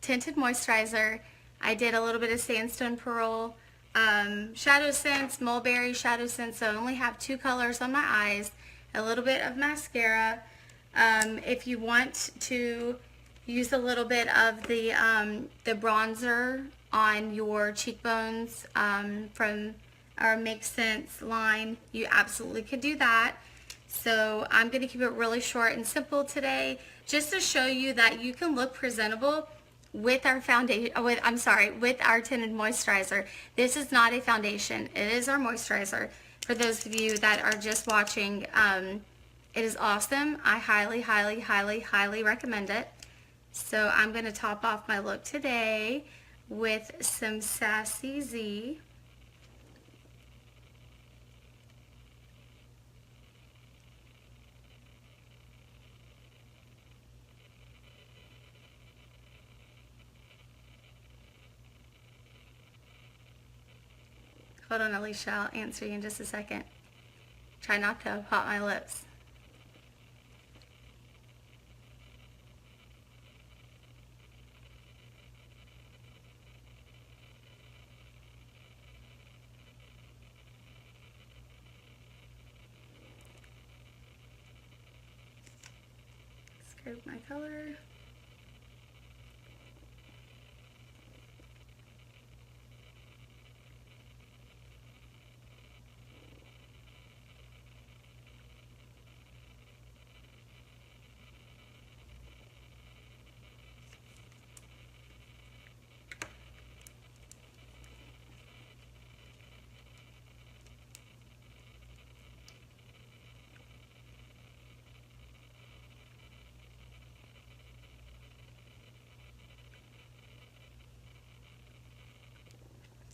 A: tinted moisturizer. I did a little bit of Sandstone Pearl, Shadow Sense, Mulberry Shadow Sense, so I only have two colors on my eyes, a little bit of mascara. If you want to use a little bit of the bronzer on your cheekbones from our Make Sense line, you absolutely could do that. So I'm going to keep it really short and simple today, just to show you that you can look presentable with our foundation, with our tinted moisturizer. This is not a foundation. It is our moisturizer. For those of you that are just watching, it is awesome. I highly, highly, highly, highly recommend it. So I'm going to top off my look today with some Sassy Z. Hold on, Alicia, I'll answer you in just a second. Try not to pop my lips. Scrape my color.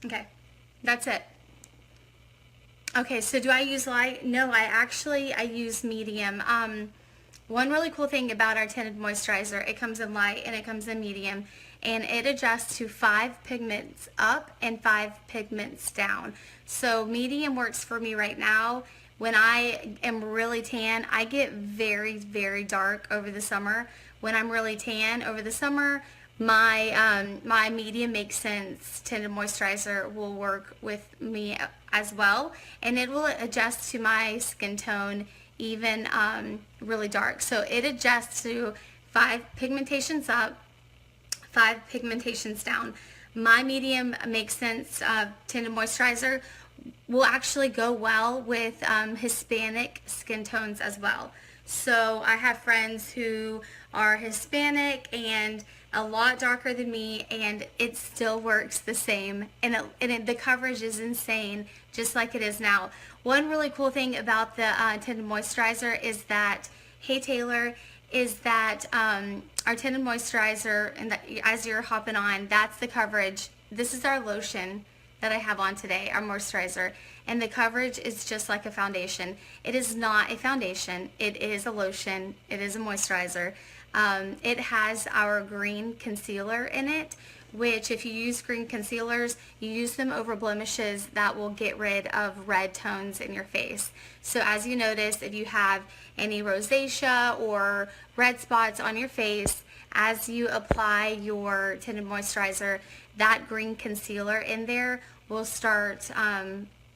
A: Okay, that's it. Okay, so do I use light? No, I use medium. One really cool thing about our tinted moisturizer, it comes in light and it comes in medium, and it adjusts to 5 pigments up and 5 pigments down. So medium works for me right now. When I am really tan, I get very, very dark over the summer. When I'm really tan over the summer, my medium Make Sense tinted moisturizer will work with me as well, and it will adjust to my skin tone even really dark. So it adjusts to 5 pigmentations up, 5 pigmentations down. My medium Make Sense tinted moisturizer will actually go well with Hispanic skin tones as well. So I have friends who are Hispanic and a lot darker than me, and it still works the same, and the coverage is insane, just like it is now. One really cool thing about the tinted moisturizer is that, hey Taylor, is that our tinted moisturizer, and as you're hopping on, that's the coverage. This is our lotion that I have on today, our moisturizer, and the coverage is just like a foundation. It is not a foundation, it is a lotion, it is a moisturizer. It has our green concealer in it, which if you use green concealers, you use them over blemishes, that will get rid of red tones in your face. So as you notice, if you have any rosacea or red spots on your face, as you apply your tinted moisturizer, that green concealer in there will start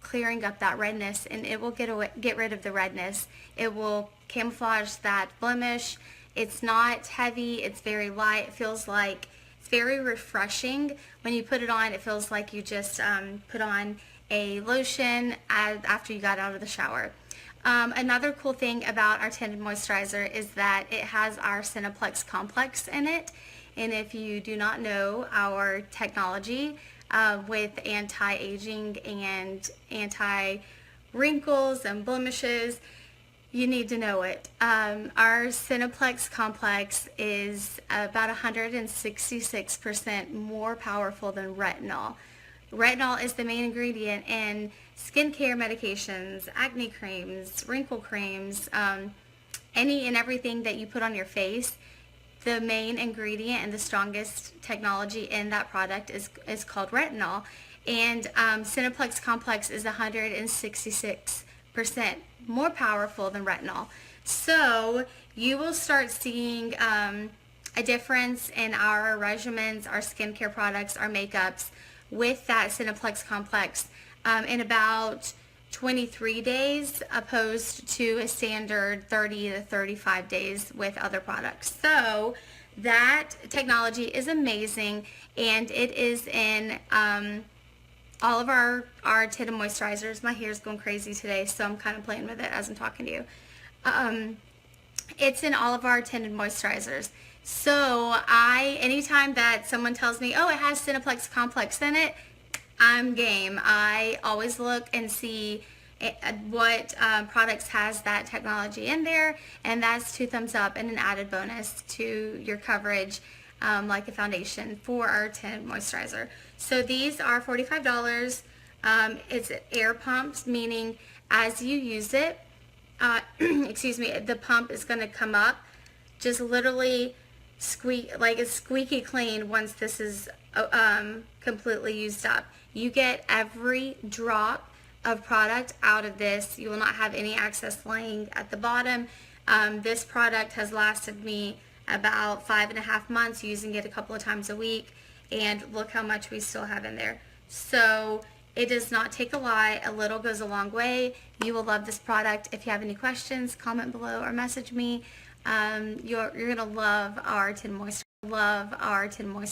A: clearing up that redness, and it will get rid of the redness. It will camouflage that blemish. It's not heavy, it's very light. It feels like it's very refreshing. When you put it on, it feels like you just put on a lotion after you got out of the shower. Another cool thing about our tinted moisturizer is that it has our Cineplex complex in it. And if you do not know our technology with anti-aging and anti-wrinkles and blemishes, you need to know it. Our Cineplex complex is about 166% more powerful than retinol. Retinol is the main ingredient in skincare medications, acne creams, wrinkle creams, any and everything that you put on your face. The main ingredient and the strongest technology in that product is called retinol. And Cineplex complex is 166% more powerful than retinol. So you will start seeing a difference in our regimens, our skincare products, our makeups with that Cineplex complex in about 23 days opposed to a standard 30 to 35 days with other products. So That technology is amazing, and it is in all of our tinted moisturizers. My hair is going crazy today, so I'm kind of playing with it as I'm talking to you. It's in all of our tinted moisturizers. So anytime that someone tells me, oh, it has Cineplex Complex in it, I'm game. I always look and see what products has that technology in there, and that's 2 thumbs up and an added bonus to your coverage, like a foundation for our tinted moisturizer. So these are $45. It's air pumps, meaning as you use it, excuse me, the pump is going to come up, just literally like it's squeaky clean once this is completely used up. You get every drop of product out of this. You will not have any excess laying at the bottom. This product has lasted me about 5.5 months, using it a couple of times a week, and look how much we still have in there. So it does not take a lot. A little goes a long way. You will love this product. If you have any questions, comment below or message me. You're gonna love our tinted moisturizer.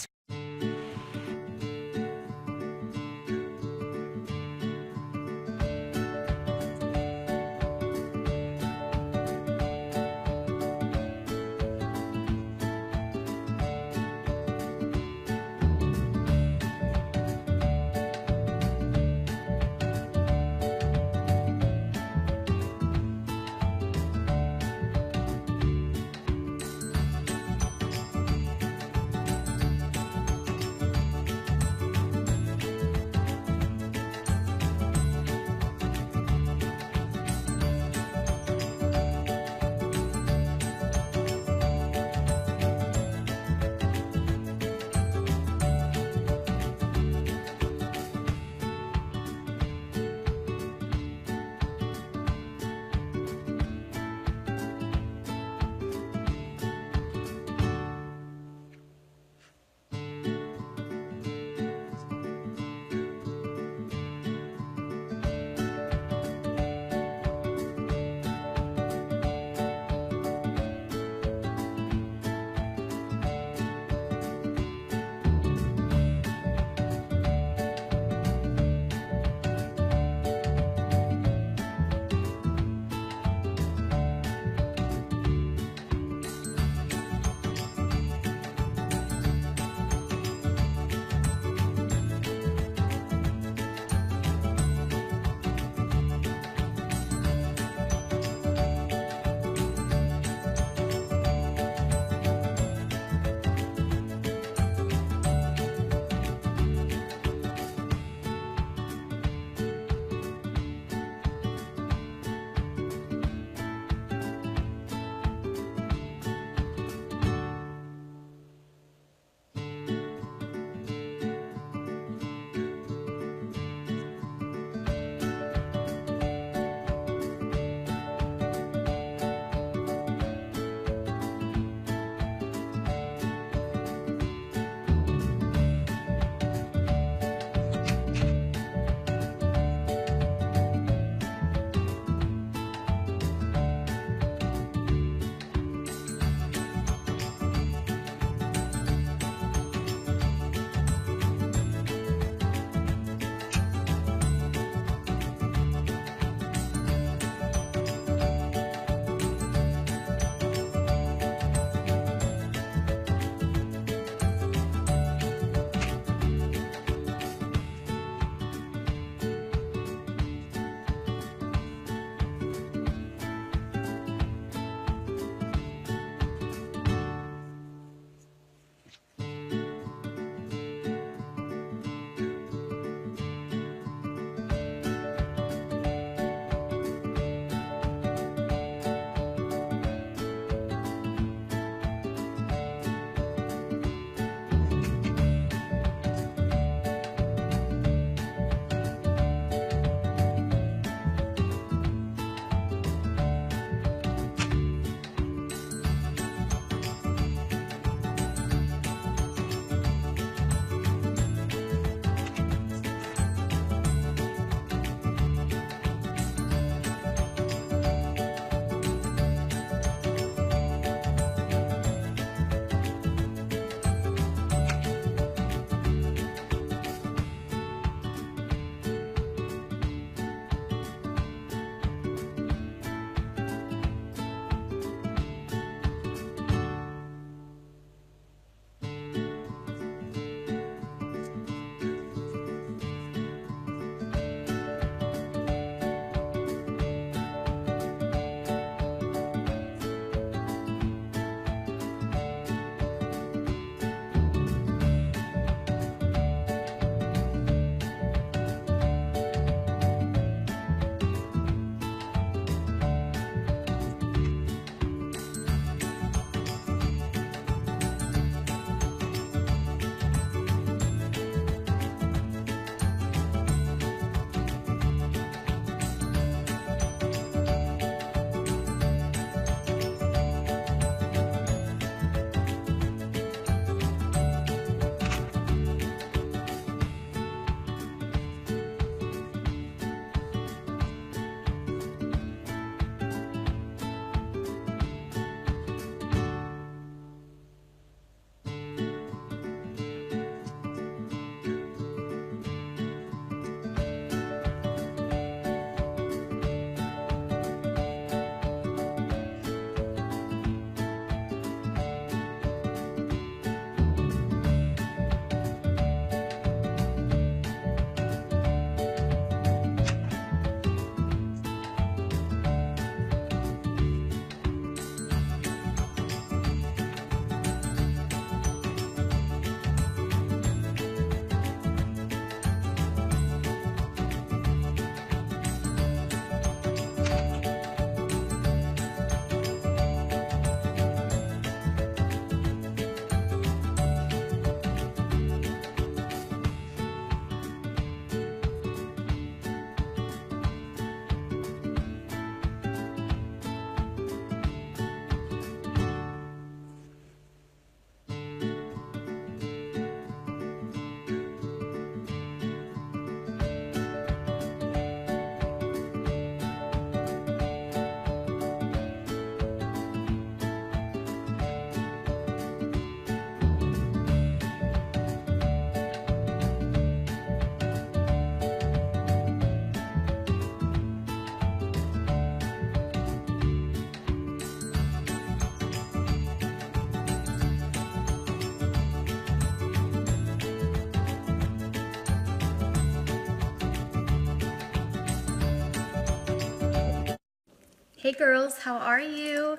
A: Hey girls, how are you?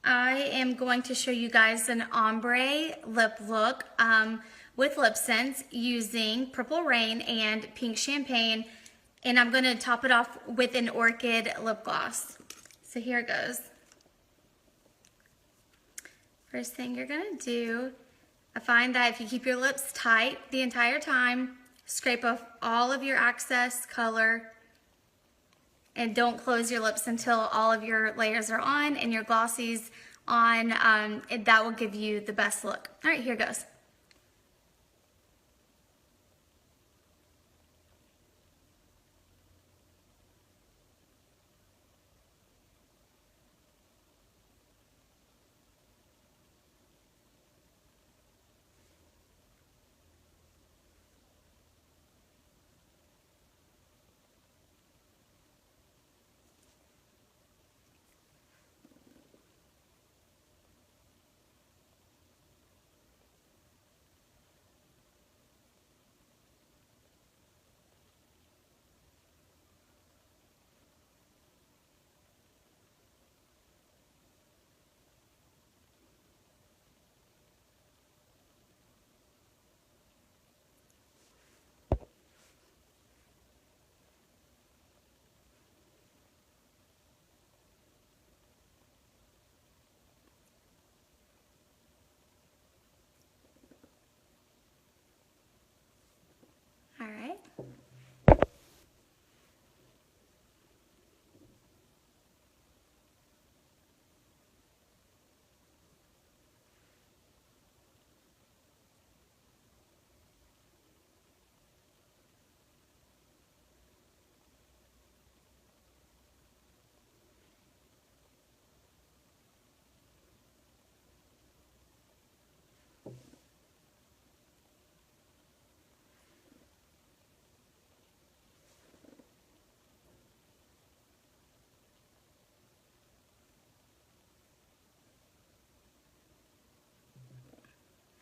A: I am going to show you guys an ombre lip look with Lip Sense using Purple Rain and Pink Champagne, and I'm going to top it off with an Orchid lip gloss. So here it goes. First thing you're going to do, I find that if you keep your lips tight the entire time, scrape off all of your excess color, and don't close your lips until all of your layers are on and your glossies on. That will give you the best look. All right, here goes. All right.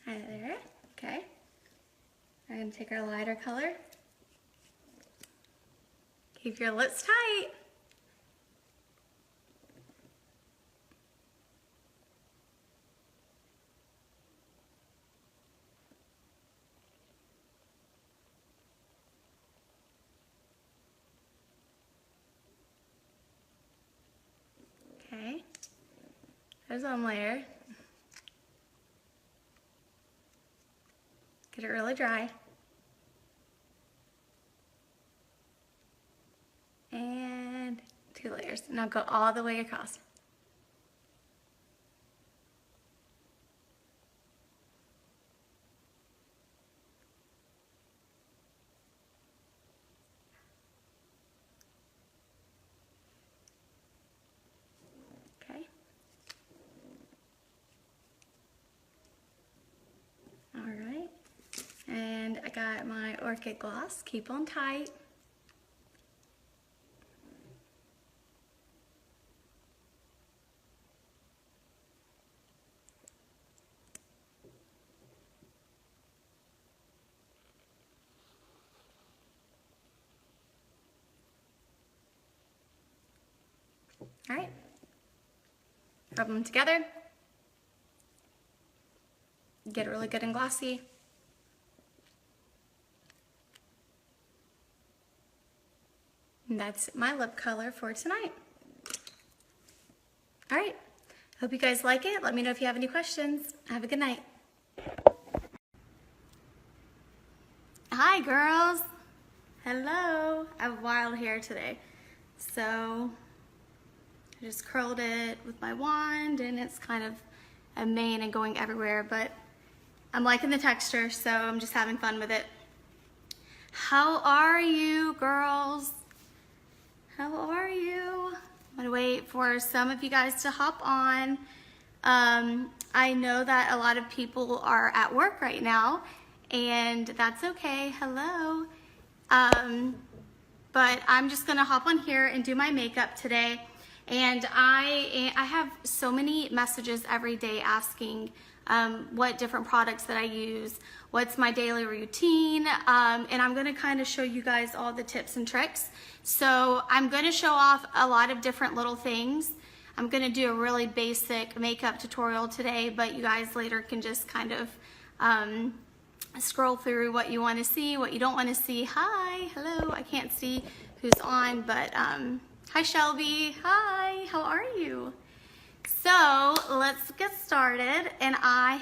A: Right there. Okay. I'm going to take our lighter color. Keep your lips tight. Okay. There's one layer. Get it really dry. And 2 layers. Now go all the way across. Okay. All right. And I got my Orchid gloss. Keep on tight. All right. Rub them together. Get it really good and glossy. And that's my lip color for tonight. All right. Hope you guys like it. Let me know if you have any questions. Have a good night. Hi, girls. Hello. I have wild hair today. So I just curled it with my wand, and it's kind of a mane and going everywhere, but I'm liking the texture, so I'm just having fun with it. How are you, girls? How are you? I'm gonna wait for some of you guys to hop on. I know that a lot of people are at work right now, and that's okay. Hello. But I'm just gonna hop on here and do my makeup today. And I have so many messages every day asking what different products that I use, what's my daily routine, and I'm gonna kind of show you guys all the tips and tricks. So I'm gonna show off a lot of different little things I'm gonna do a really basic makeup tutorial today, but you guys later can just kind of scroll through what you want to see, what you don't want to see. Hi, hello, I can't see who's on, but hi Shelby, hi, how are you? So let's get started. And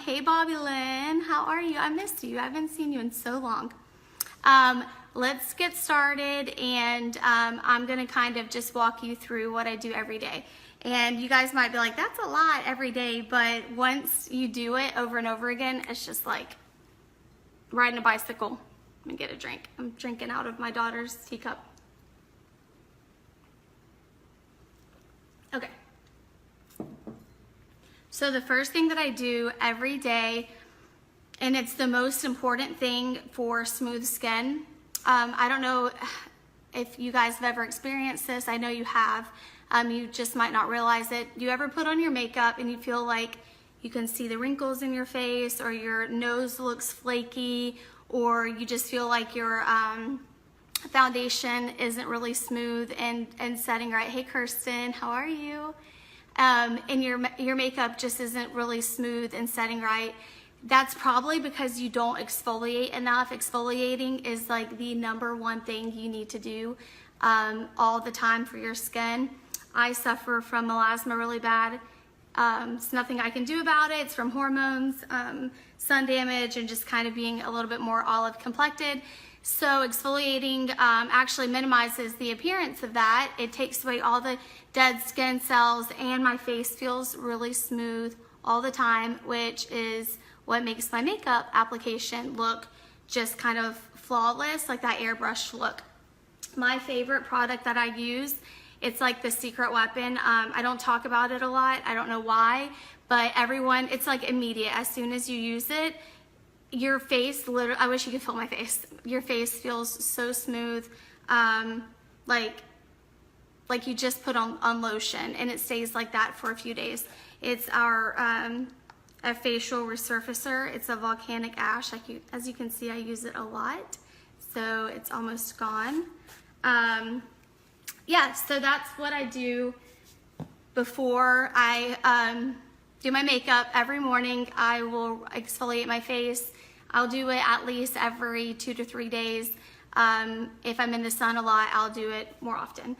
A: hey Bobby Lynn, how are you? I missed you, I haven't seen you in so long. Let's get started, and I'm gonna kind of just walk you through what I do every day. And you guys might be like, that's a lot every day, but once you do it over and over again, it's just like riding a bicycle. Let me get a drink. I'm drinking out of my daughter's teacup. Okay. So the first thing that I do every day, and it's the most important thing for smooth skin. I don't know if you guys have ever experienced this. I know you have. You just might not realize it. You ever put on your makeup and you feel like you can see the wrinkles in your face, or your nose looks flaky, or you just feel like your foundation isn't really smooth and setting right? Hey Kirsten, how are you? And your makeup just isn't really smooth and setting right. That's probably because you don't exfoliate enough. Exfoliating is like the #1 thing you need to do all the time for your skin. I suffer from melasma really bad. It's nothing I can do about it. It's from hormones, sun damage, and just kind of being a little bit more olive complected. So exfoliating actually minimizes the appearance of that. It takes away all the dead skin cells, and my face feels really smooth all the time, which is what makes my makeup application look just kind of flawless, like that airbrushed look. My favorite product that I use, it's like the secret weapon. I don't talk about it a lot. I don't know why, but everyone, it's like immediate. As soon as you use it, your face literally, I wish you could feel my face. Your face feels so smooth, like you just put on lotion, and it stays like that for a few days. It's our a facial resurfacer. It's a volcanic ash. As you can see, I use it a lot, so it's almost gone. Yeah, so that's what I do before I do my makeup. Every morning I will exfoliate my face. I'll do it at least every 2 to 3 days. If I'm in the sun a lot, I'll do it more often.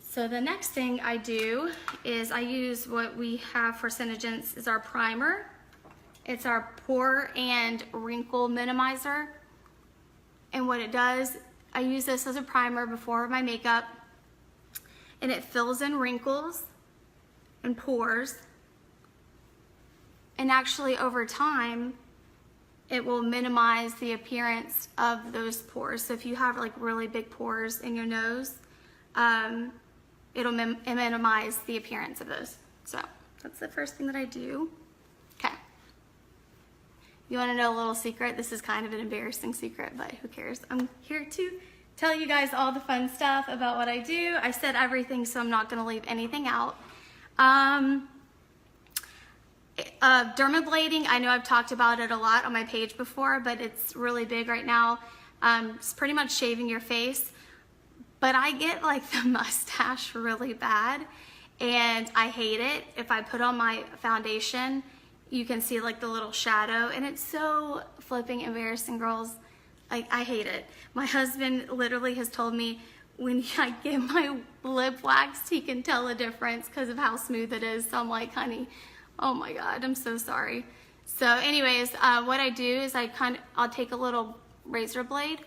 A: So the next thing I do is I use what we have for Senegence is our primer. It's our pore and wrinkle minimizer. And what it does, I use this as a primer before my makeup, and it fills in wrinkles and pores. And actually over time, it will minimize the appearance of those pores. So if you have like really big pores in your nose, it'll minimize the appearance of those. So that's the first thing that I do. Okay. You want to know a little secret? This is kind of an embarrassing secret, but who cares? I'm here to tell you guys all the fun stuff about what I do. I said everything, so I'm not going to leave anything out. Dermablading, I know I've talked about it a lot on my page before, but it's really big right now. It's pretty much shaving your face. But I get like the mustache really bad, and I hate it. If I put on my foundation, you can see like the little shadow, and it's so flipping embarrassing, girls. I hate it. My husband literally has told me when I get my lip waxed, he can tell the difference because of how smooth it is. So I'm like, honey, oh my God, I'm so sorry. So anyways, what I do is I'll take a little razor blade,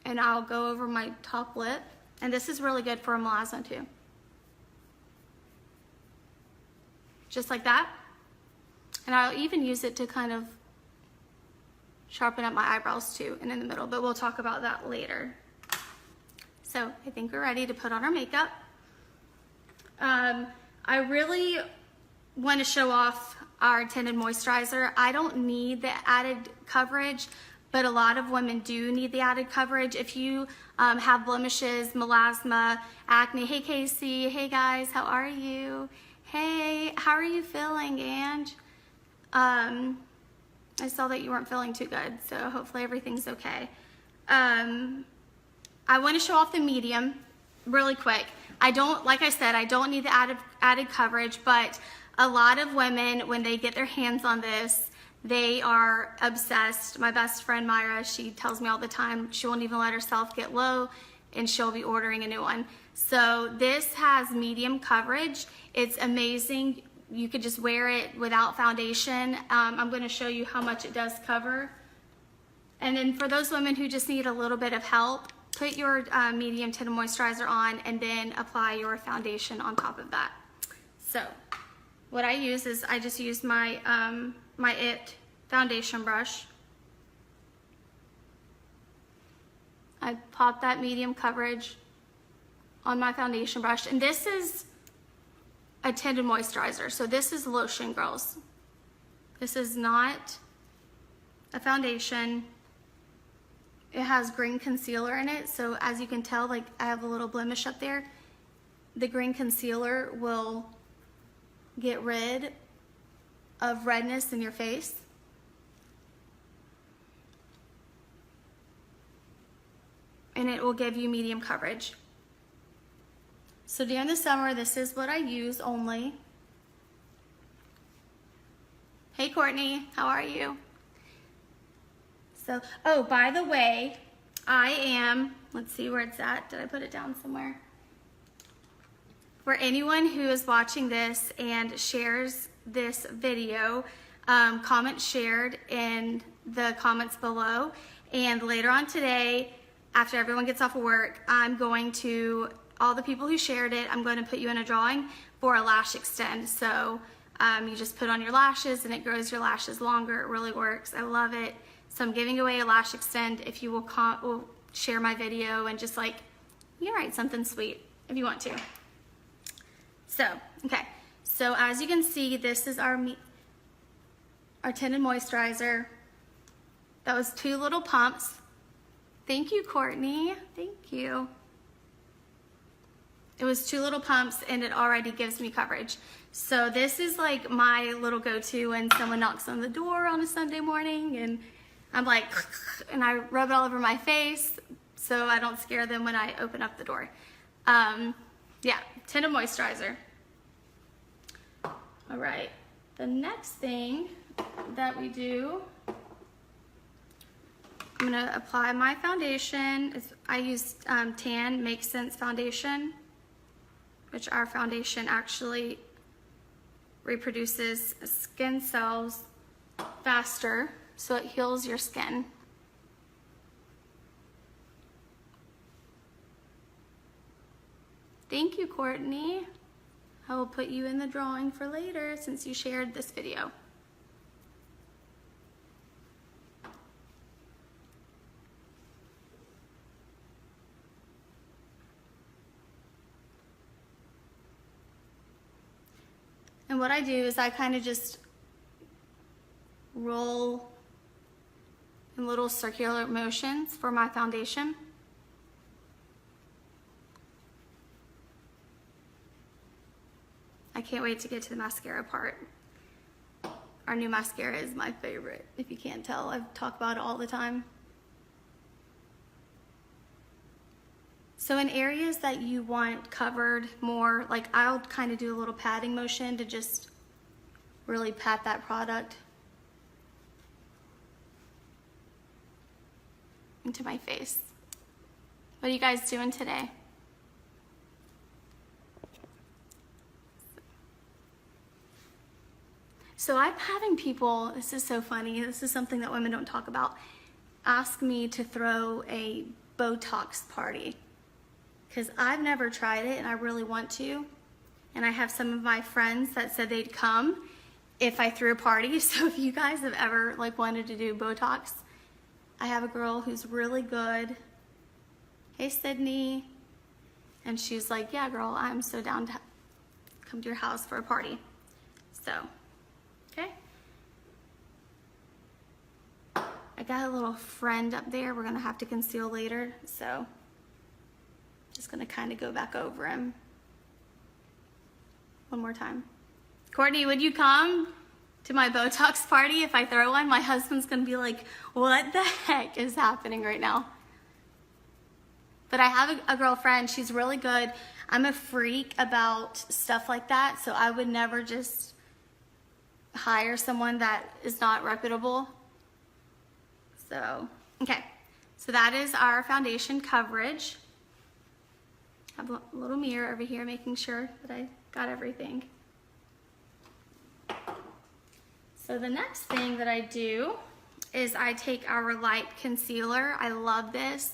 A: and I'll go over my top lip. And this is really good for melasma too. Just like that. And I'll even use it to kind of sharpen up my eyebrows too, and in the middle, but we'll talk about that later. So I think we're ready to put on our makeup. I really want to show off our tinted moisturizer. I don't need the added coverage, but a lot of women do need the added coverage. If you have blemishes, melasma, acne. Hey Casey, hey guys, how are you? Hey, how are you feeling, Ange? I saw that you weren't feeling too good, so hopefully everything's okay. I want to show off the medium really quick. I don't, like I said, I don't need the added coverage, but a lot of women, when they get their hands on this, they are obsessed. My best friend Myra, she tells me all the time, she won't even let herself get low and she'll be ordering a new one. So this has medium coverage. It's amazing. You could just wear it without foundation. I'm going to show you how much it does cover. And then for those women who just need a little bit of help, put your medium tinted moisturizer on and then apply your foundation on top of that. So what I use is I just use my my IT foundation brush. I pop that medium coverage on my foundation brush, and this is a tinted moisturizer, so this is lotion, girls. This is not a foundation. It has green concealer in it, so as you can tell, like I have a little blemish up there. The green concealer will get rid of redness in your face. And it will give you medium coverage. So during the summer, this is what I use only. Hey Courtney, how are you? So, oh, by the way, I am, let's see where it's at. Did I put it down somewhere? For anyone who is watching this and shares this video, comment shared in the comments below. And later on today, after everyone gets off of work, I'm going to, all the people who shared it, I'm going to put you in a drawing for a lash extend. So you just put on your lashes and it grows your lashes longer. It really works. I love it. So I'm giving away a lash extend if you will share my video and just like, you write something sweet if you want to. So, okay. So as you can see, this is our tinted moisturizer. That was 2 little pumps. Thank you, Courtney. Thank you. It was 2 little pumps and it already gives me coverage. So this is like my little go-to when someone knocks on the door on a Sunday morning and I'm like, and I rub it all over my face so I don't scare them when I open up the door. Yeah, tinted moisturizer. All right, the next thing that we do, I'm gonna apply my foundation. I use Tan Make Sense foundation, which our foundation actually reproduces skin cells faster, so it heals your skin. Thank you, Courtney. I will put you in the drawing for later since you shared this video. And what I do is I kind of just roll in little circular motions for my foundation. I can't wait to get to the mascara part. Our new mascara is my favorite. If you can't tell, I talk about it all the time. So in areas that you want covered more, like I'll kind of do a little patting motion to just really pat that product into my face. What are you guys doing today? So I'm having people, this is so funny, this is something that women don't talk about, ask me to throw a Botox party. Because I've never tried it and I really want to. And I have some of my friends that said they'd come if I threw a party. So if you guys have ever like wanted to do Botox, I have a girl who's really good. Hey Sydney. And she's like, yeah girl, I'm so down to come to your house for a party. So, okay. I got a little friend up there we're gonna have to conceal later, so just gonna kind of go back over him one more time. Courtney, would you come to my Botox party if I throw one? My husband's gonna be like, what the heck is happening right now? But I have a girlfriend, she's really good. I'm a freak about stuff like that, so I would never just hire someone that is not reputable. So, okay. So that is our foundation coverage. I have a little mirror over here making sure that I got everything. So the next thing that I do is I take our light concealer. I love this.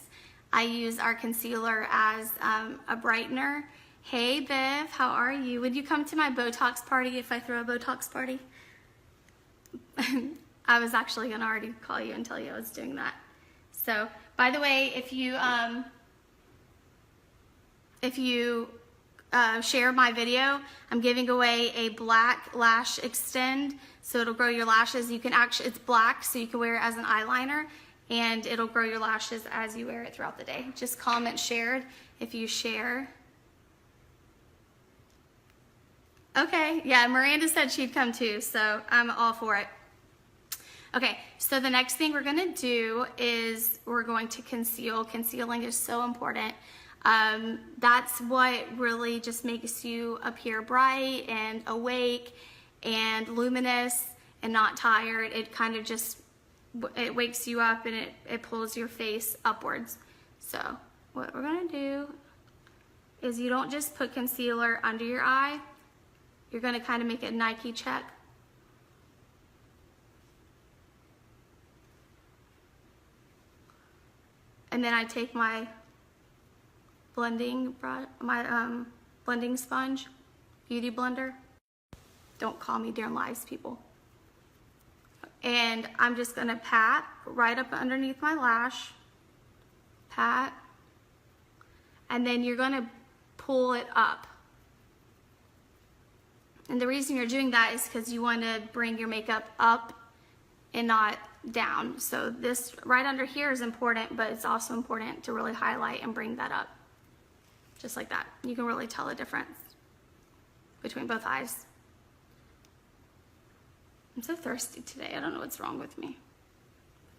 A: I use our concealer as a brightener. Hey Viv, how are you? Would you come to my Botox party if I throw a Botox party? I was actually gonna already call you and tell you I was doing that. So, by the way, if you share my video, I'm giving away a black lash extend, so it'll grow your lashes. You can actually, it's black, so you can wear it as an eyeliner, and it'll grow your lashes as you wear it throughout the day. Just comment shared if you share. Okay, yeah, Miranda said she'd come too, so I'm all for it. Okay, so the next thing we're gonna do is we're going to conceal. Concealing is so important. That's what really just makes you appear bright and awake and luminous and not tired. It kind of just, it wakes you up and it pulls your face upwards. So what we're gonna do is you don't just put concealer under your eye. You're gonna kind of make a Nike check. And then I take my blending blending sponge, beauty blender. Don't call me during lives, people. And I'm just gonna pat right up underneath my lash, pat, and then you're gonna pull it up. And the reason you're doing that is because you wanna bring your makeup up and not down. So this right under here is important, but it's also important to really highlight and bring that up. Just like that. You can really tell the difference between both eyes. I'm so thirsty today. I don't know what's wrong with me.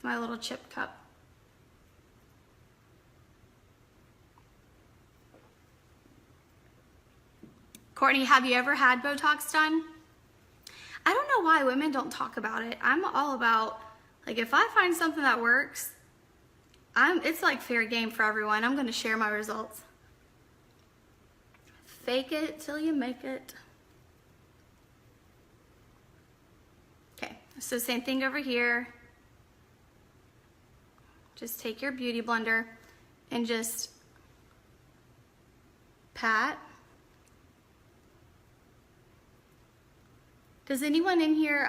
A: My little chip cup. Courtney, have you ever had Botox done? I don't know why women don't talk about it. I'm all about, like, if I find something that works, it's like fair game for everyone. I'm gonna share my results. Fake it till you make it. Okay, so same thing over here. Just take your beauty blender and just pat. Does anyone in here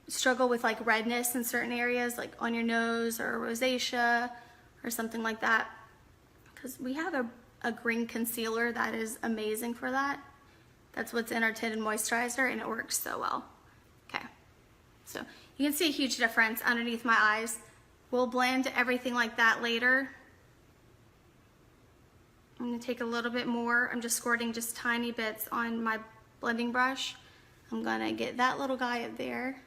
A: struggle with like redness in certain areas, like on your nose or rosacea or something like that? Because we have a green concealer that is amazing for that. That's what's in our tinted moisturizer, and it works so well. Okay, so you can see a huge difference underneath my eyes. We'll blend everything like that later. I'm gonna take a little bit more. I'm just squirting just tiny bits on my blending brush. I'm gonna get that little guy up there.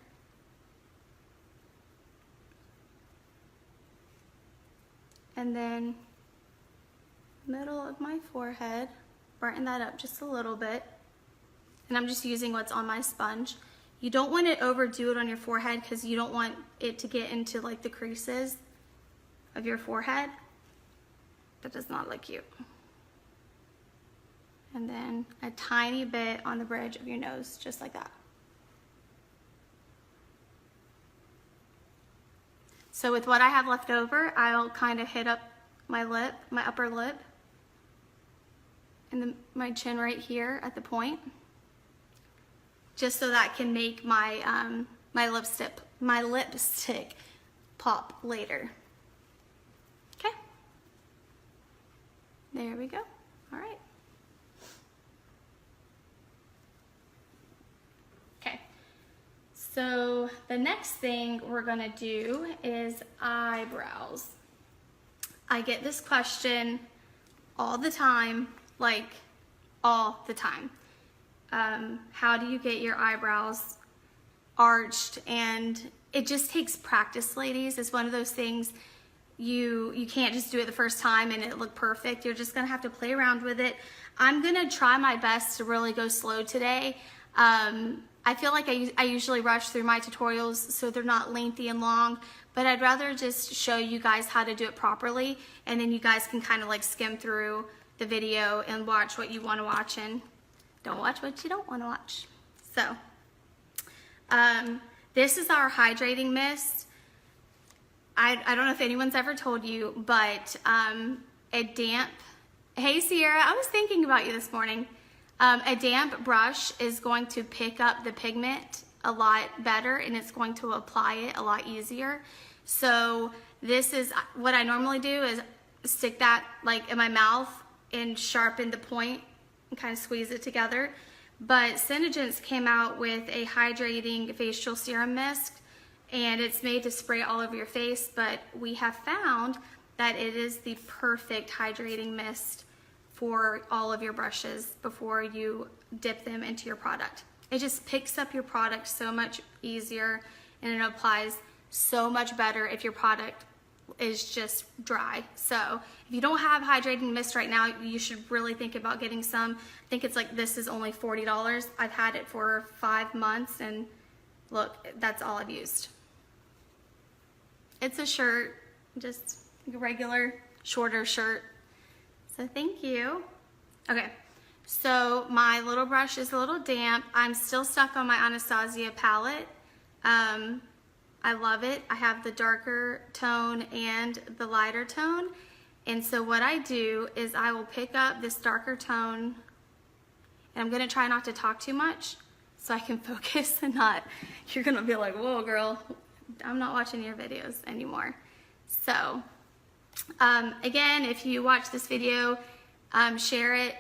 A: And then middle of my forehead, brighten that up just a little bit. And I'm just using what's on my sponge. You don't want to overdo it on your forehead because you don't want it to get into like the creases of your forehead. That does not look cute. And then a tiny bit on the bridge of your nose, just like that. So with what I have left over, I'll kind of hit up my lip, my upper lip, and my chin right here at the point, just so that can make my my lipstick pop later. Okay, there we go. All right. So the next thing we're gonna do is eyebrows. I get this question all the time, like all the time. How do you get your eyebrows arched? And it just takes practice, ladies. It's one of those things you can't just do it the first time and it look perfect. You're just gonna have to play around with it. I'm gonna try my best to really go slow today. I feel like I usually rush through my tutorials so they're not lengthy and long, but I'd rather just show you guys how to do it properly, and then you guys can kind of like skim through the video and watch what you want to watch and don't watch what you don't want to watch. So this is our hydrating mist. I don't know if anyone's ever told you, but a damp, hey Sierra, I was thinking about you this morning. A damp brush is going to pick up the pigment a lot better, and it's going to apply it a lot easier. So this is what I normally do, is stick that like in my mouth and sharpen the point and kind of squeeze it together. But Senegence came out with a hydrating facial serum mist, and it's made to spray all over your face, but we have found that it is the perfect hydrating mist for all of your brushes before you dip them into your product. It just picks up your product so much easier, and it applies so much better if your product is just dry. So if you don't have hydrating mist right now, you should really think about getting some. I think it's like, this is only $40. I've had it for 5 months, and look, that's all I've used. It's a shirt, just a regular shorter shirt. So thank you. Okay, so my little brush is a little damp. I'm still stuck on my Anastasia palette. I love it. I have the darker tone and the lighter tone. And so what I do is I will pick up this darker tone, and I'm gonna try not to talk too much so I can focus and not, you're gonna be like, whoa girl, I'm not watching your videos anymore. So again, if you watch this video, share it,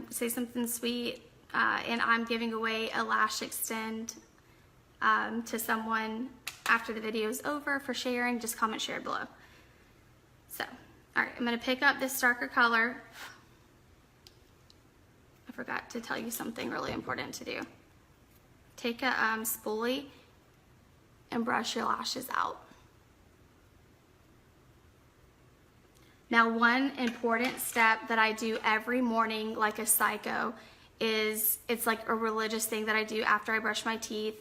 A: say something sweet, and I'm giving away a lash extend to someone after the video is over for sharing. Just comment share below. So, all right, I'm gonna pick up this darker color. I forgot to tell you something really important to do. Take a spoolie and brush your lashes out. Now, one important step that I do every morning like a psycho is, it's like a religious thing that I do after I brush my teeth.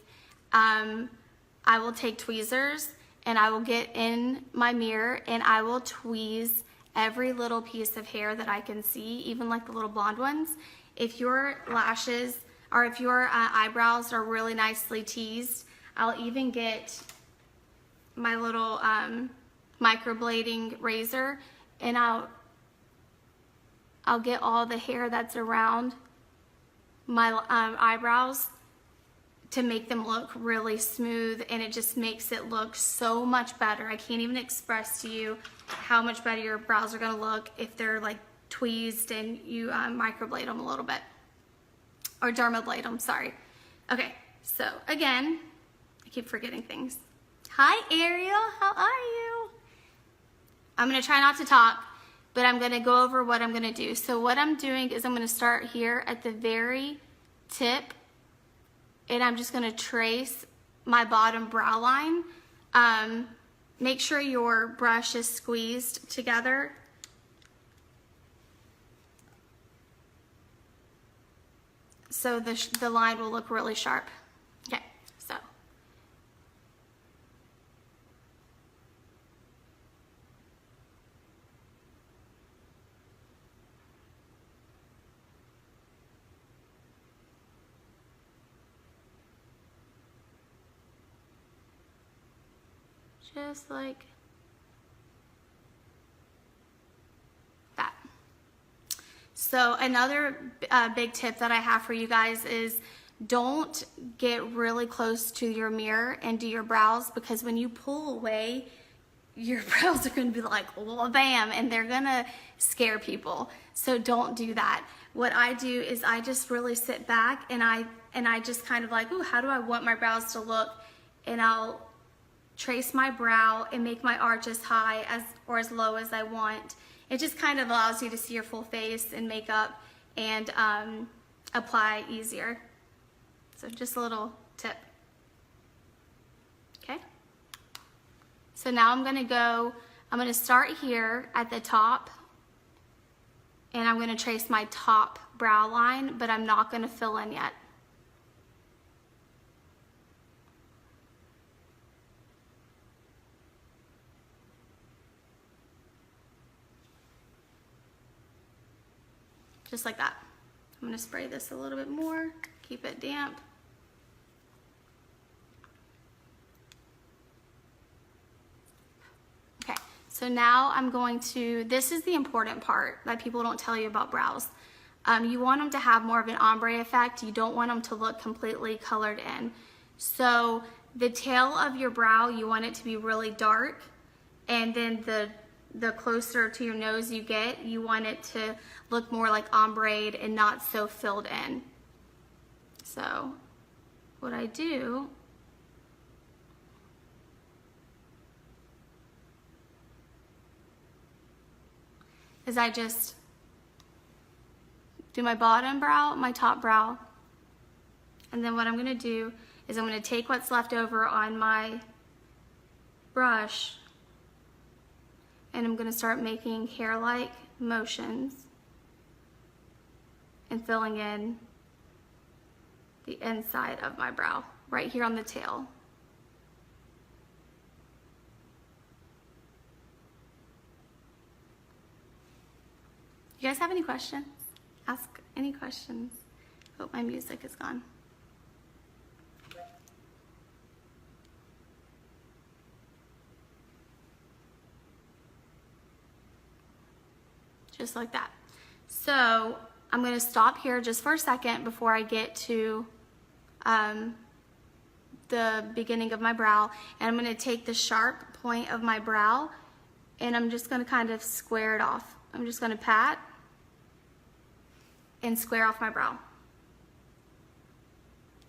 A: I will take tweezers and I will get in my mirror and I will tweeze every little piece of hair that I can see, even like the little blonde ones. If your lashes, or if your eyebrows are really nicely teased, I'll even get my little microblading razor, and I'll get all the hair that's around my eyebrows to make them look really smooth, and it just makes it look so much better. I can't even express to you how much better your brows are gonna look if they're like tweezed and you microblade them a little bit, or dermablade them, sorry. Okay, so again, I keep forgetting things. Hi Ariel, how are you? I'm gonna try not to talk, but I'm gonna go over what I'm gonna do. So what I'm doing is I'm gonna start here at the very tip, and I'm just gonna trace my bottom brow line. Make sure your brush is squeezed together. So the line will look really sharp. Okay, so. Just like that. So another big tip that I have for you guys is don't get really close to your mirror and do your brows, because when you pull away, your brows are gonna be like, well, bam, and they're gonna scare people. So don't do that. What I do is I just really sit back and I just kind of like, ooh, how do I want my brows to look? And I'll trace my brow and make my arch as high as or as low as I want. It just kind of allows you to see your full face and makeup and apply easier. So just a little tip. Okay. So now I'm gonna go I'm going to start here at the top, and I'm going to trace my top brow line, but I'm not going to fill in yet. Just like that. I'm going to spray this a little bit more, keep it damp. Okay, so now I'm going to, this is the important part that people don't tell you about brows. You want them to have more of an ombre effect. You don't want them to look completely colored in. So the tail of your brow, you want it to be really dark, and then the closer to your nose you get, you want it to look more like ombre and not so filled in. So what I do is I just do my bottom brow, my top brow, and then what I'm gonna do is I'm gonna take what's left over on my brush, and I'm gonna start making hair-like motions and filling in the inside of my brow, right here on the tail. You guys have any questions? Ask any questions. Hope my music is gone. Just like that. So I'm going to stop here just for a second before I get to the beginning of my brow, and I'm going to take the sharp point of my brow and I'm just going to kind of square it off. I'm just going to pat and square off my brow.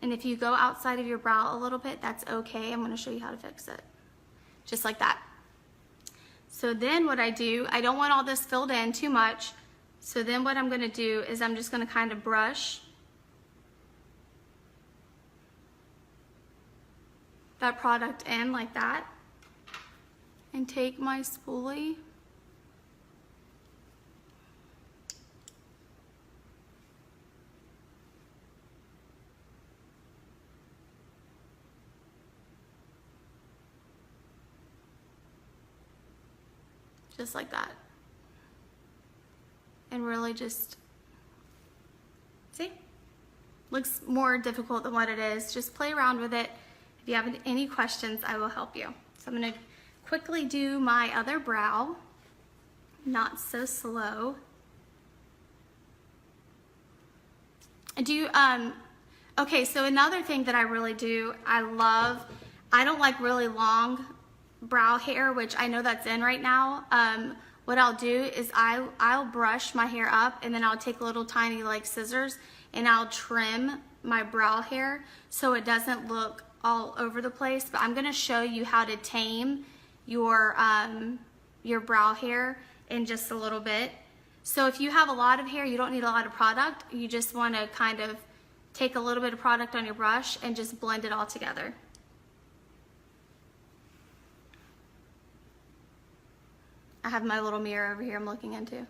A: And if you go outside of your brow a little bit, that's okay. I'm going to show you how to fix it. Just like that. So then what I do, I don't want all this filled in too much. So then what I'm going to do is I'm just going to kind of brush that product in like that, and take my spoolie just like that, and really just, see? Looks more difficult than what it is. Just play around with it. If you have any questions, I will help you. So I'm going to quickly do my other brow, not so slow. Okay, so another thing that I really do, I don't like really long brow hair, which I know that's in right now. What I'll do is I'll brush my hair up, and then I'll take little tiny like scissors and I'll trim my brow hair so it doesn't look all over the place. But I'm gonna show you how to tame your brow hair in just a little bit. So if you have a lot of hair, you don't need a lot of product. You just want to kind of take a little bit of product on your brush and just blend it all together. I have my little mirror over here I'm looking into.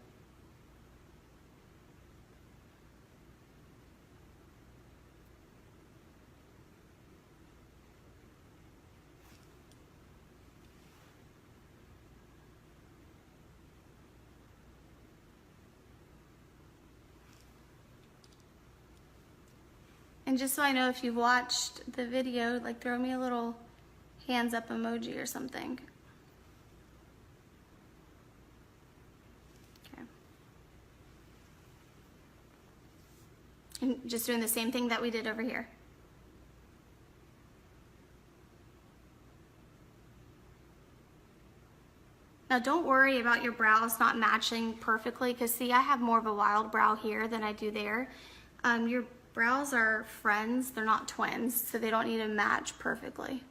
A: And just so I know if you've watched the video, like throw me a little hands up emoji or something. Okay. And just doing the same thing that we did over here. Now don't worry about your brows not matching perfectly, because see, I have more of a wild brow here than I do there. Your brows are friends, they're not twins, so they don't need to match perfectly.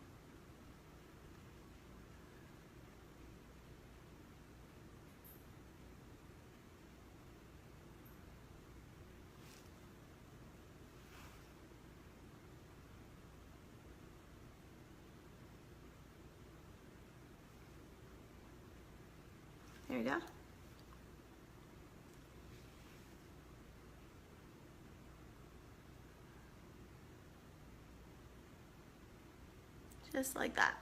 A: you go. Just like that.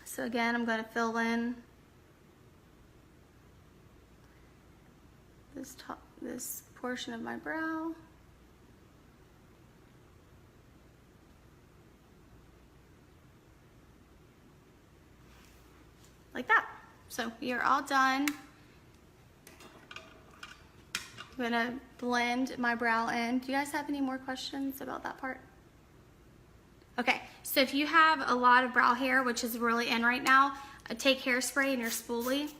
A: So again, I'm going to fill in this portion of my brow. Like that. So you're all done. I'm gonna blend my brow in. Do you guys have any more questions about that part? Okay, so if you have a lot of brow hair, which is really in right now, take hairspray in your spoolie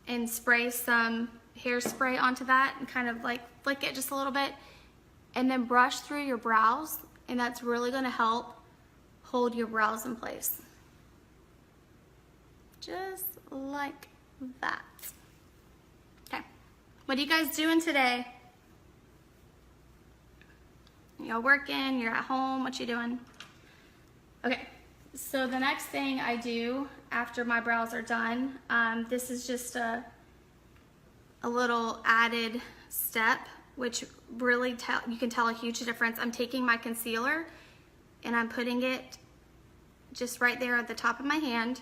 A: and spray some hairspray onto that and kind of like flick it just a little bit, and then brush through your brows, and that's really gonna help hold your brows in place. Just like that. Okay, what are you guys doing today? Y'all working, you're at home, what you doing? Okay, so the next thing I do after my brows are done, this is just a little added step, which really you can tell a huge difference. I'm taking my concealer and I'm putting it just right there at the top of my hand.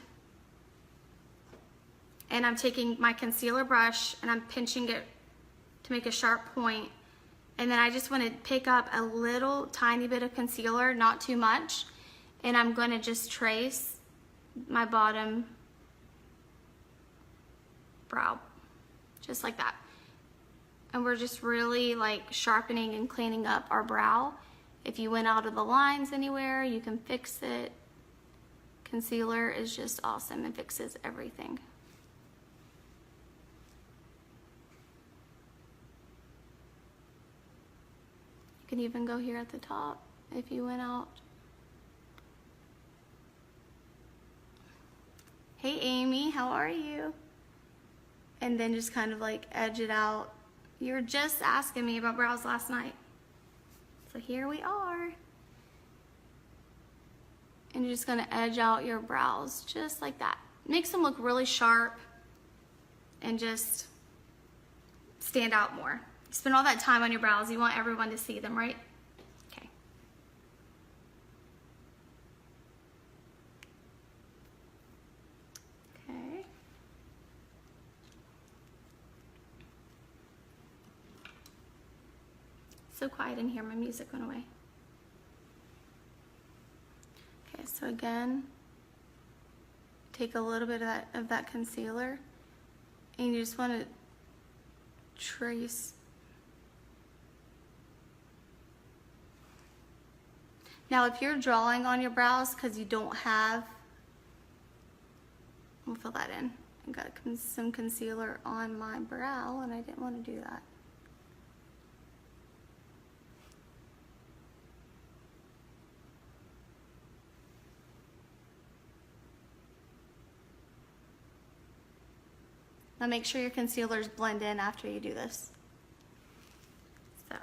A: And I'm taking my concealer brush and I'm pinching it to make a sharp point. And then I just want to pick up a little tiny bit of concealer, not too much. And I'm going to just trace my bottom brow, just like that. And we're just really like sharpening and cleaning up our brow. If you went out of the lines anywhere, you can fix it. Concealer is just awesome and fixes everything. You can even go here at the top if you went out. Hey Amy, how are you? And then just kind of like edge it out. You were just asking me about brows last night. So here we are. And you're just gonna edge out your brows just like that. Makes them look really sharp and just stand out more. You spend all that time on your brows, you want everyone to see them, right? Okay. Okay. So quiet in here, my music went away. Okay, so again, take a little bit of that concealer and you just want to trace. Now if you're drawing on your brows because you don't have, we'll fill that in. I got some concealer on my brow and I didn't want to do that. Now make sure your concealers blend in after you do this. So,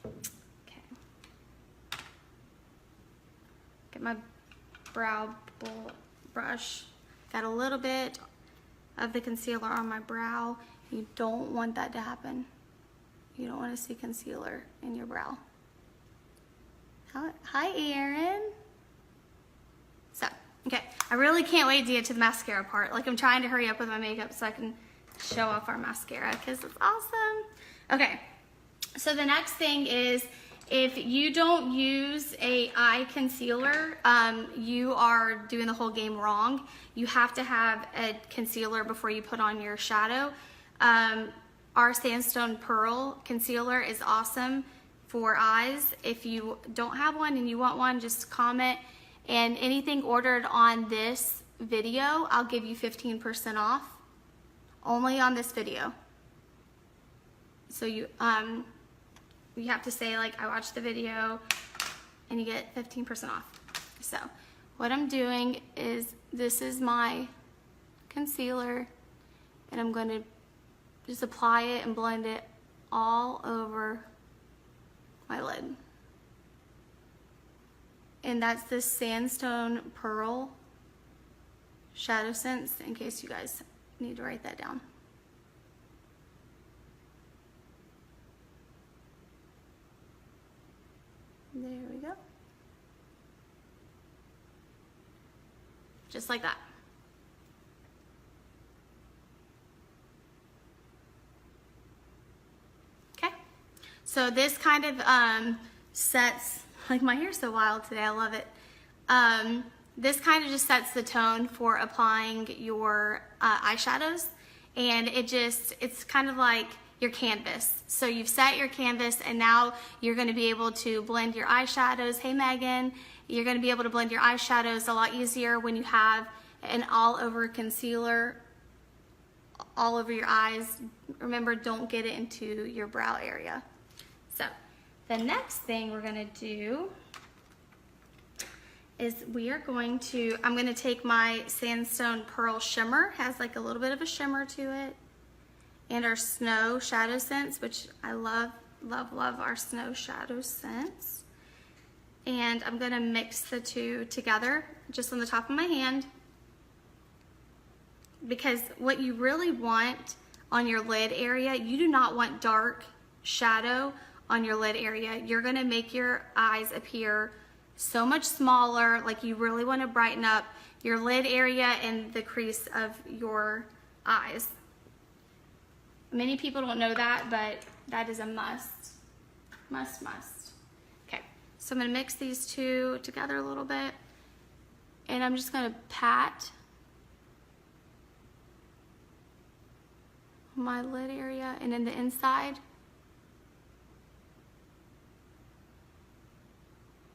A: okay. Get my brow brush. Got a little bit of the concealer on my brow. You don't want that to happen. You don't want to see concealer in your brow. Hi, Erin. So, okay. I really can't wait to get to the mascara part. Like, I'm trying to hurry up with my makeup so I can show off our mascara because it's awesome. Okay, so the next thing is if you don't use a eye concealer, you are doing the whole game wrong. You have to have a concealer before you put on your shadow. Our Sandstone Pearl concealer is awesome for eyes. If you don't have one and you want one, just comment. And anything ordered on this video, I'll give you 15% off. Only on this video. So you have to say like, I watched the video and you get 15% off. So what I'm doing is, this is my concealer and I'm going to just apply it and blend it all over my lid. And that's the Sandstone Pearl Shadow Sense, in case you guys need to write that down. There we go. Just like that. Okay. So this kind of sets, like my hair's so wild today, I love it. This kind of just sets the tone for applying your eyeshadows, and it's kind of like your canvas. So you've set your canvas, and now you're going to be able to blend your eyeshadows. Hey Megan, you're going to be able to blend your eyeshadows a lot easier when you have an all-over concealer all over your eyes. Remember, don't get it into your brow area. So the next thing we're going to do is I'm going to take my Sandstone Pearl Shimmer, has like a little bit of a shimmer to it, and our Snow Shadow Scents, which I love, love, love our Snow Shadow Scents. And I'm going to mix the two together just on the top of my hand, because what you really want on your lid area, you do not want dark shadow on your lid area. You're going to make your eyes appear so much smaller. Like, you really want to brighten up your lid area and the crease of your eyes. Many people don't know that, but that is a must. Must. Okay, so I'm going to mix these two together a little bit, and I'm just going to pat my lid area and in the inside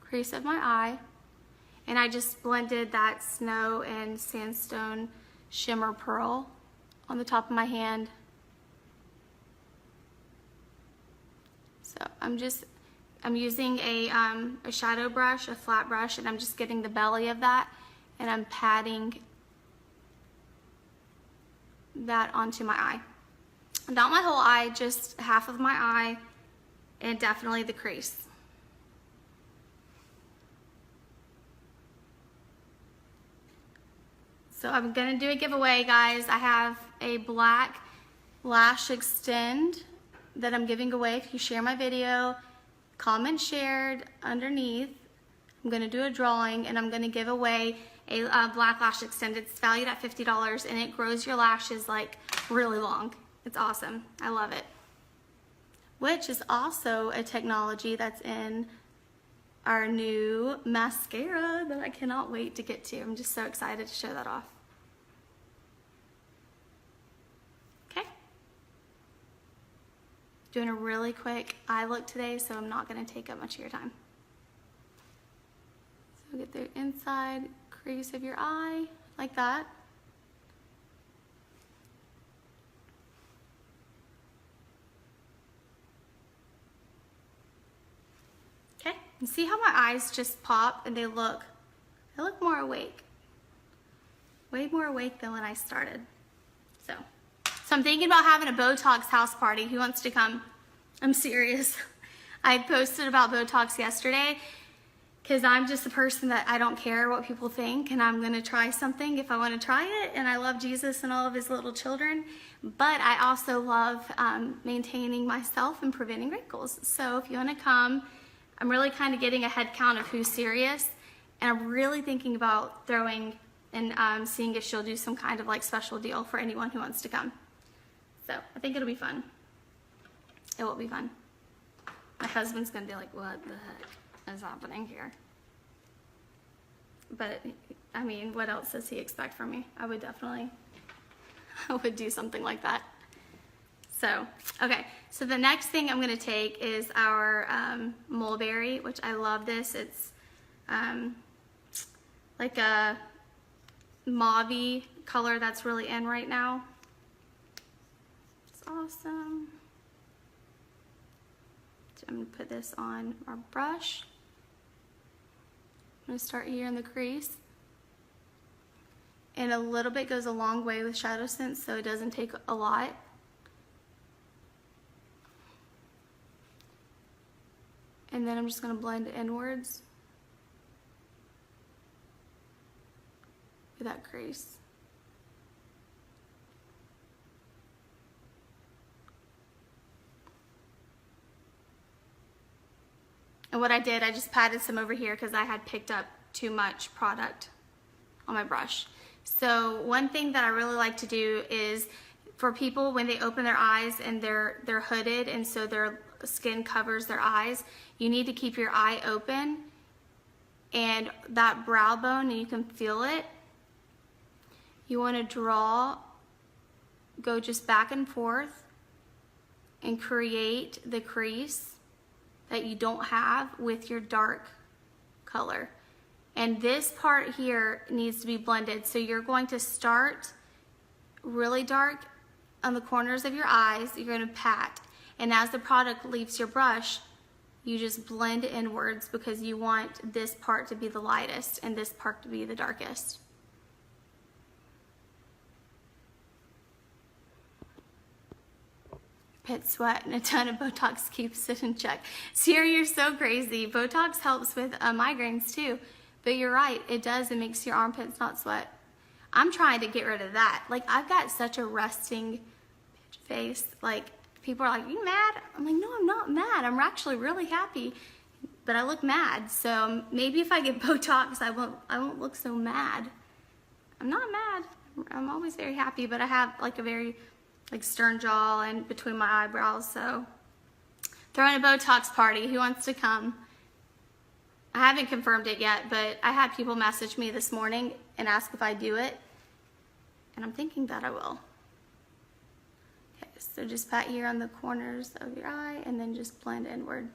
A: crease of my eye, and I just blended that Snow and Sandstone Shimmer Pearl on the top of my hand. So I'm using a shadow brush, a flat brush, and I'm just getting the belly of that, and I'm patting that onto my eye. Not my whole eye, just half of my eye, and definitely the crease. So I'm gonna do a giveaway, guys. I have a black lash extend that I'm giving away if you share my video, comment shared underneath. I'm gonna do a drawing, and I'm gonna give away a black lash extend. It's valued at $50, and it grows your lashes like really long. It's awesome. I love it. Which is also a technology that's in our new mascara that I cannot wait to get to. I'm just so excited to show that off. Okay. Doing a really quick eye look today, so I'm not going to take up much of your time. So get the inside crease of your eye, like that. Okay, and see how my eyes just pop and they look more awake. Way more awake than when I started. So I'm thinking about having a Botox house party. Who wants to come? I'm serious. I posted about Botox yesterday because I'm just a person that I don't care what people think, and I'm gonna try something if I wanna try it, and I love Jesus and all of his little children, but I also love maintaining myself and preventing wrinkles. So if you wanna come, I'm really kind of getting a head count of who's serious, and I'm really thinking about throwing and seeing if she'll do some kind of like special deal for anyone who wants to come. So I think it'll be fun. It will be fun. My husband's gonna be like, what the heck is happening here? But I mean, what else does he expect from me? I would do something like that. So, okay, so the next thing I'm gonna take is our Mulberry, which I love this. It's like a mauve-y color that's really in right now. It's awesome. So I'm gonna put this on our brush. I'm gonna start here in the crease. And a little bit goes a long way with Shadow Scents, so it doesn't take a lot. And then I'm just gonna blend inwards with that crease. And what I did, I just patted some over here because I had picked up too much product on my brush. So one thing that I really like to do is for people when they open their eyes and they're hooded and so their skin covers their eyes, you need to keep your eye open and that brow bone, and you can feel it. You want to draw, go just back and forth and create the crease that you don't have with your dark color. And this part here needs to be blended. So you're going to start really dark on the corners of your eyes. You're going to pat. And as the product leaves your brush, you just blend inwards because you want this part to be the lightest and this part to be the darkest. Pit sweat and a ton of Botox keeps it in check. Sierra, you're so crazy. Botox helps with migraines too. But you're right, it does. It makes your armpits not sweat. I'm trying to get rid of that. Like, I've got such a resting face. Like, people are like, you mad? I'm like, no, I'm not mad. I'm actually really happy, but I look mad. So maybe if I get Botox, I won't look so mad. I'm not mad. I'm always very happy, but I have like a very stern jaw and between my eyebrows. So throwing a Botox party. Who wants to come? I haven't confirmed it yet, but I had people message me this morning and ask if I do it, and I'm thinking that I will. Okay, so just pat here on the corners of your eye and then just blend inward.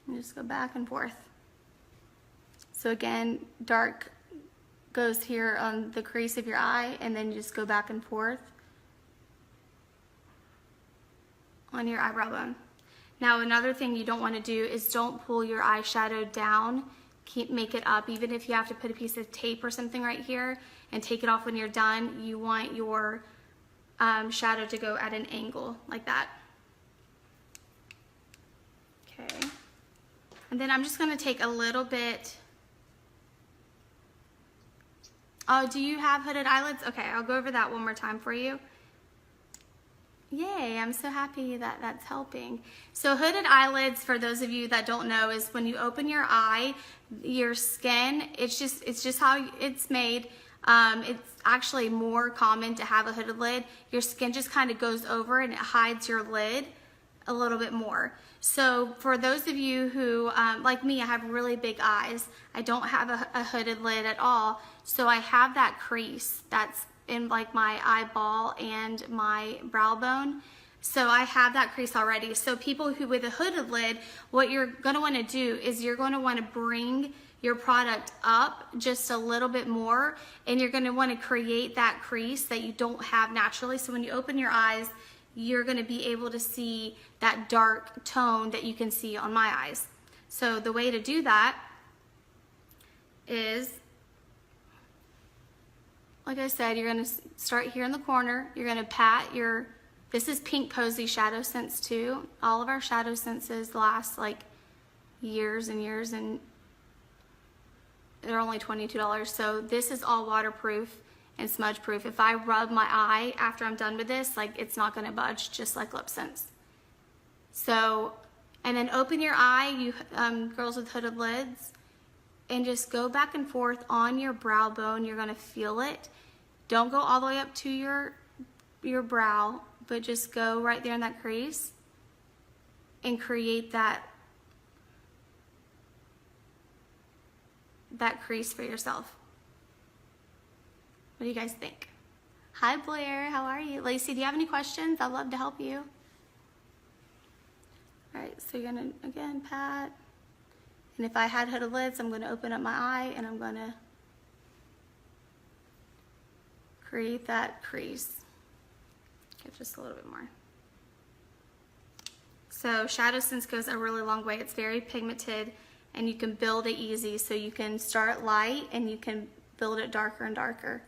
A: And just go back and forth. So again, dark goes here on the crease of your eye, and then you just go back and forth on your eyebrow bone. Now another thing you don't want to do is don't pull your eyeshadow down. Make it up. Even if you have to put a piece of tape or something right here and take it off when you're done, you want your shadow to go at an angle like that. Okay. And then I'm just going to take a little bit. Oh, do you have hooded eyelids? Okay, I'll go over that one more time for you. Yay, I'm so happy that that's helping. So hooded eyelids, for those of you that don't know, is when you open your eye, your skin, it's just how it's made. It's actually more common to have a hooded lid. Your skin just kind of goes over and it hides your lid a little bit more. So for those of you who, like me, I have really big eyes. I don't have a hooded lid at all. So I have that crease that's in like my eyeball and my brow bone. So I have that crease already. So people who with a hooded lid, what you're gonna wanna do is you're gonna wanna bring your product up just a little bit more, and you're gonna wanna create that crease that you don't have naturally. So when you open your eyes, you're gonna be able to see that dark tone that you can see on my eyes. So the way to do that is, like I said, you're gonna start here in the corner. You're gonna pat your, this is Pink Posy Shadow Sense 2. All of our Shadow Senses last like years and years, and they're only $22. So this is all waterproof and smudge proof. If I rub my eye after I'm done with this, like, it's not gonna budge, just like Lip Sense. So, and then open your eye, you girls with hooded lids, and just go back and forth on your brow bone. You're gonna feel it. Don't go all the way up to your brow, but just go right there in that crease and create that crease for yourself. What do you guys think? Hi Blair, how are you? Lacey, do you have any questions? I'd love to help you. All right, so you're gonna, again, pat. And if I had hooded lids, I'm gonna open up my eye and I'm gonna create that crease. Get just a little bit more. So Shadow Sense goes a really long way. It's very pigmented and you can build it easy. So you can start light and you can build it darker and darker.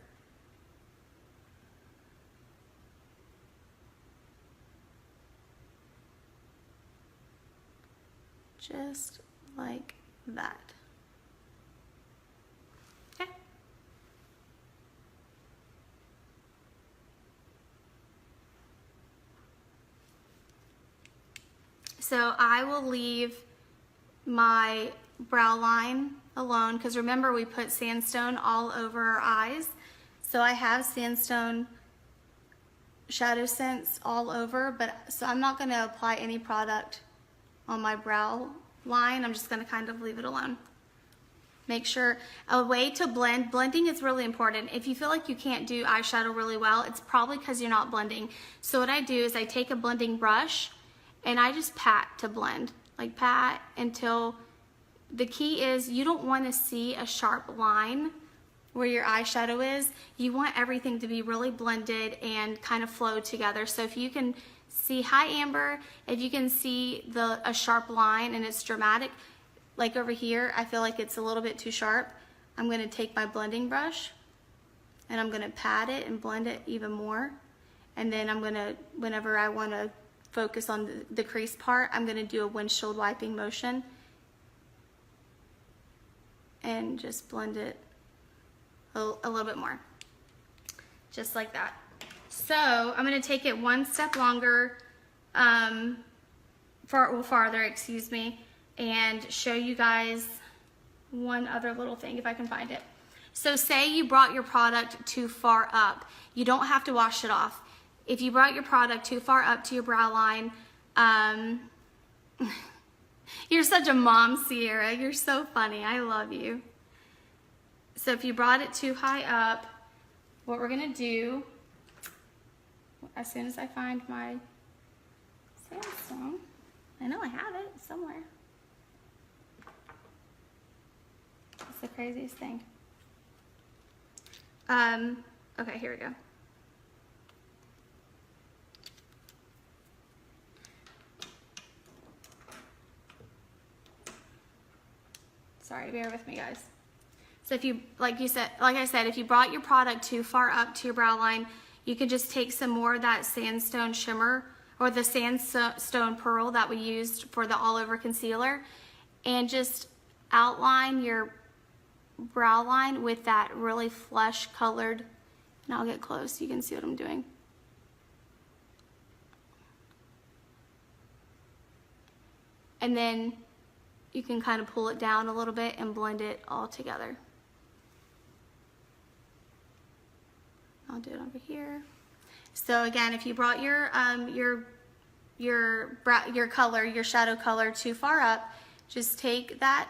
A: Just like that. So I will leave my brow line alone, because remember we put sandstone all over our eyes. So I have sandstone Shadow Sense all over, so I'm not going to apply any product on my brow line. I'm just going to kind of leave it alone. Make sure, a way to blending is really important. If you feel like you can't do eyeshadow really well, it's probably because you're not blending. So what I do is I take a blending brush and I just pat to blend, like pat until, the key is you don't want to see a sharp line where your eyeshadow is. You want everything to be really blended and kind of flow together. So if you can see, hi Amber, if you can see a sharp line and it's dramatic, like over here, I feel like it's a little bit too sharp. I'm going to take my blending brush and I'm going to pat it and blend it even more. And then I'm going to, whenever I want to focus on the crease part, I'm going to do a windshield wiping motion and just blend it a little bit more, just like that. So I'm going to take it one step longer, farther, excuse me, and show you guys one other little thing if I can find it. So say you brought your product too far up. You don't have to wash it off. If you brought your product too far up to your brow line, you're such a mom, Sierra. You're so funny. I love you. So if you brought it too high up, what we're going to do, as soon as I find my sandstone, I know I have it somewhere. It's the craziest thing. Okay, here we go. Sorry, bear with me, guys. So if you, like I said, if you brought your product too far up to your brow line, you can just take some more of that sandstone shimmer or the sandstone pearl that we used for the all over concealer and just outline your brow line with that really flesh colored, and I'll get close so you can see what I'm doing. And then you can kind of pull it down a little bit and blend it all together. I'll do it over here. So again, if you brought your color, your shadow color too far up, just take that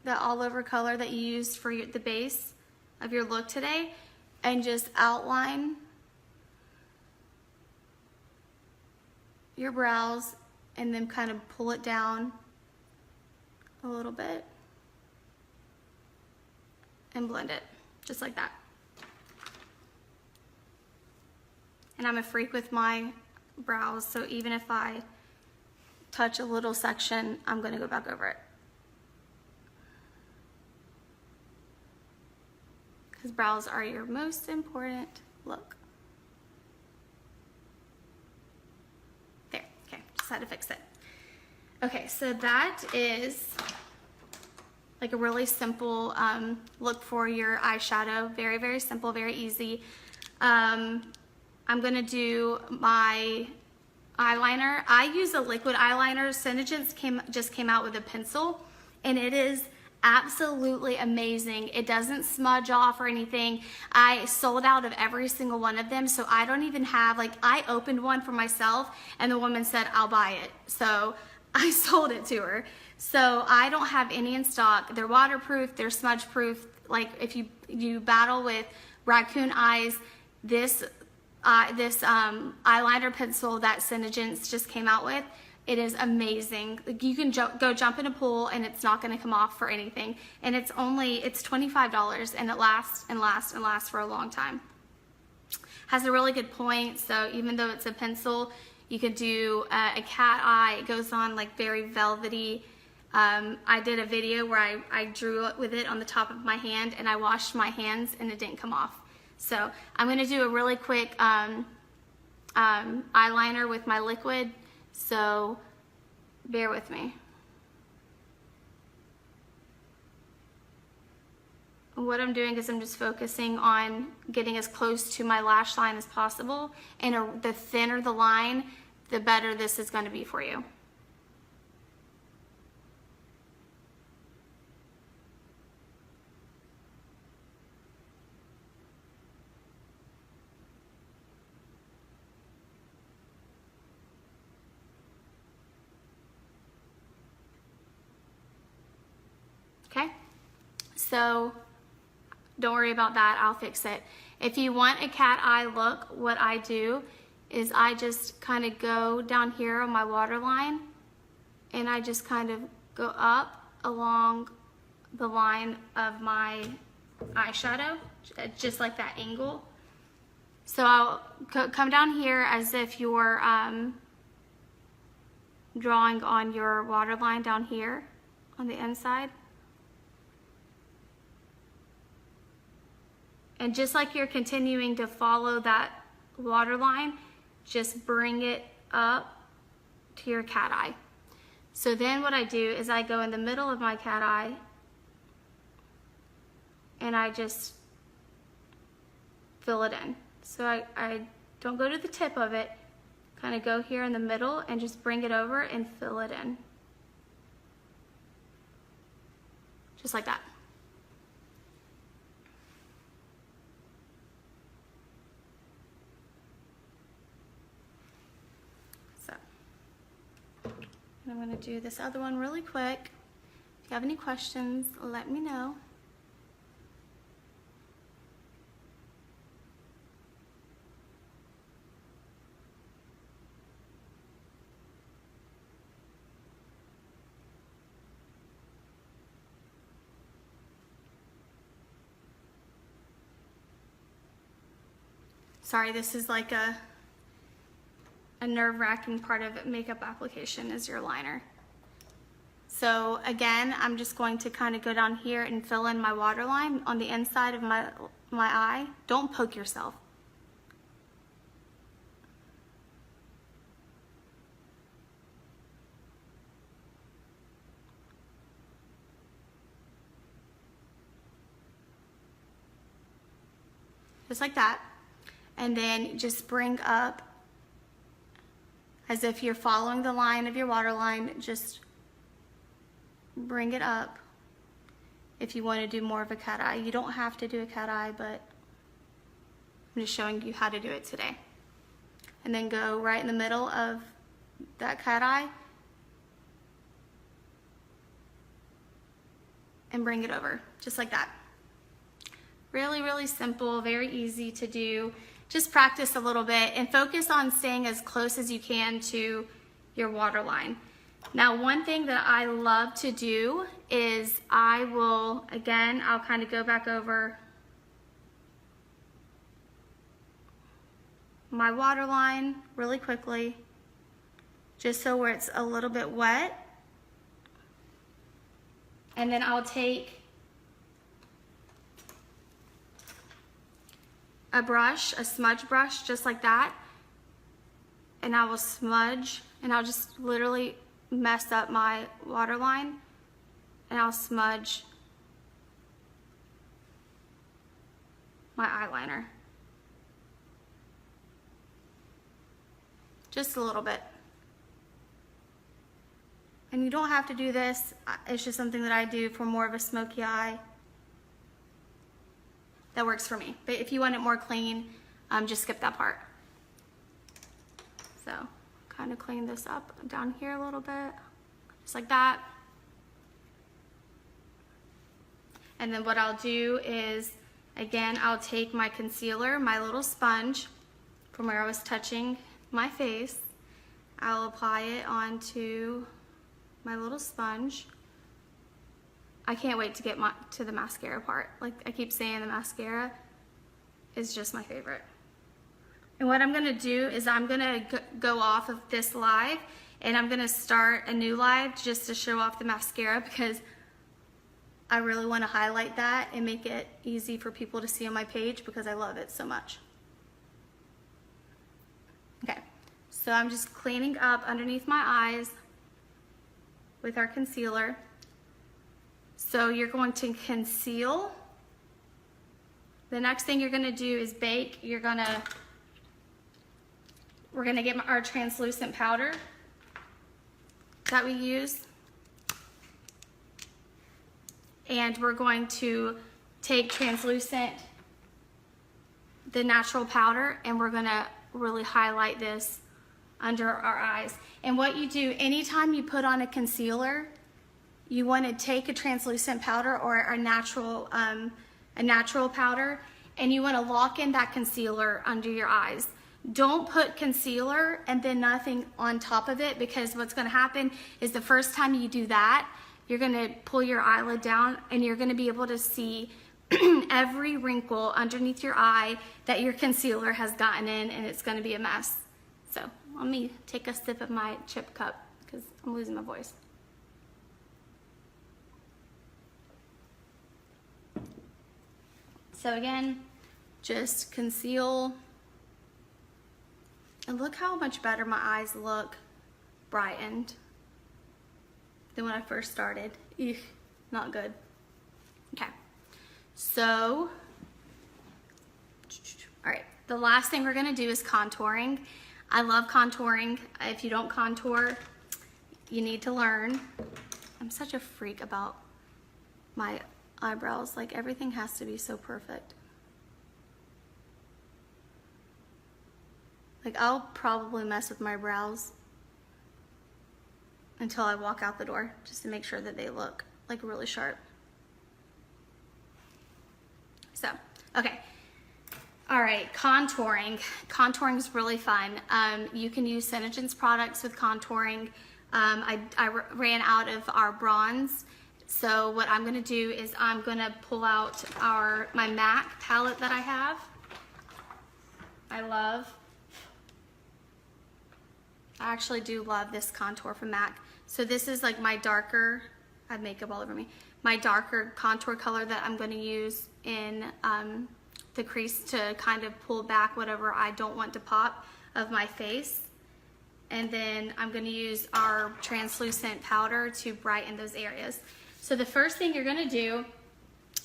A: all over color that you used for the base of your look today and just outline your brows and then kind of pull it down a little bit and blend it just like that. And I'm a freak with my brows, so even if I touch a little section, I'm going to go back over it. Because brows are your most important look. There, okay, just had to fix it. Okay, so that is like a really simple look for your eyeshadow. Very, very simple, very easy. I'm gonna do my eyeliner. I use a liquid eyeliner. Senegence just came out with a pencil, and it is absolutely amazing. It doesn't smudge off or anything. I sold out of every single one of them, so I don't even have, like, I opened one for myself, and the woman said, I'll buy it. So I sold it to her. So I don't have any in stock. They're waterproof, they're smudge proof. Like, if you battle with raccoon eyes, this eyeliner pencil that Senegence just came out with, it is amazing. Like, you can go jump in a pool and it's not going to come off for anything. And it's $25, and it lasts and lasts and lasts for a long time. Has a really good point. So even though it's a pencil, you could do a cat eye. It goes on like very velvety. I did a video where I drew with it on the top of my hand, and I washed my hands and it didn't come off. So I'm going to do a really quick eyeliner with my liquid, so bear with me. What I'm doing is I'm just focusing on getting as close to my lash line as possible, and the thinner the line, the better this is going to be for you. Okay, so don't worry about that, I'll fix it. If you want a cat eye look, what I do is I just kind of go down here on my waterline and I just kind of go up along the line of my eyeshadow, just like that angle. So I'll come down here as if you're drawing on your waterline down here on the inside. And just like you're continuing to follow that waterline, just bring it up to your cat eye. So then what I do is I go in the middle of my cat eye and I just fill it in. So I don't go to the tip of it, kind of go here in the middle and just bring it over and fill it in. Just like that. I'm going to do this other one really quick. If you have any questions, let me know. Sorry, this is like a nerve-wracking part of makeup application is your liner. So again, I'm just going to kind of go down here and fill in my waterline on the inside of my eye. Don't poke yourself. Just like that. And then just bring up as if you're following the line of your waterline, just bring it up if you want to do more of a cat eye. You don't have to do a cat eye, but I'm just showing you how to do it today. And then go right in the middle of that cat eye and bring it over, just like that. Really, really simple, very easy to do. Just practice a little bit and focus on staying as close as you can to your waterline. Now, one thing that I love to do is I'll kind of go back over my waterline really quickly, just so where it's a little bit wet. And then I'll take a brush, a smudge brush, just like that, and I will smudge, and I'll just literally mess up my waterline, and I'll smudge my eyeliner. Just a little bit. And you don't have to do this, it's just something that I do for more of a smoky eye. That works for me. But if you want it more clean, just skip that part. So, kind of clean this up down here a little bit, just like that. And then what I'll do is, again, I'll take my concealer, my little sponge, from where I was touching my face. I'll apply it onto my little sponge. I can't wait to get to the mascara part. Like I keep saying, the mascara is just my favorite. And what I'm gonna do is I'm gonna go off of this live and I'm gonna start a new live just to show off the mascara because I really wanna highlight that and make it easy for people to see on my page because I love it so much. Okay, so I'm just cleaning up underneath my eyes with our concealer. So you're going to conceal. The next thing you're gonna do is bake. You're gonna we're gonna get our translucent powder that we use. And we're going to take translucent, the natural powder, and we're gonna really highlight this under our eyes. And what you do, anytime you put on a concealer, you wanna take a translucent powder or a natural powder, and you wanna lock in that concealer under your eyes. Don't put concealer and then nothing on top of it, because what's gonna happen is the first time you do that, you're gonna pull your eyelid down and you're gonna be able to see every wrinkle underneath your eye that your concealer has gotten in, and it's gonna be a mess. So let me take a sip of my chip cup because I'm losing my voice. So again, just conceal. And look how much better my eyes look brightened than when I first started. Eugh, not good. Okay, so, all right, the last thing we're gonna do is contouring. I love contouring. If you don't contour, you need to learn. I'm such a freak about my eyebrows. Like, everything has to be so perfect. Like, I'll probably mess with my brows until I walk out the door, just to make sure that they look like really sharp. So, okay. All right, contouring. Contouring is really fun. You can use Synergen's products with contouring. I ran out of our bronze. So what I'm gonna do is I'm gonna pull out my MAC palette that I have. I actually do love this contour from MAC. So this is like my darker, I have makeup all over me, my darker contour color that I'm gonna use in the crease to kind of pull back whatever I don't want to pop of my face. And then I'm gonna use our translucent powder to brighten those areas. So the first thing you're gonna do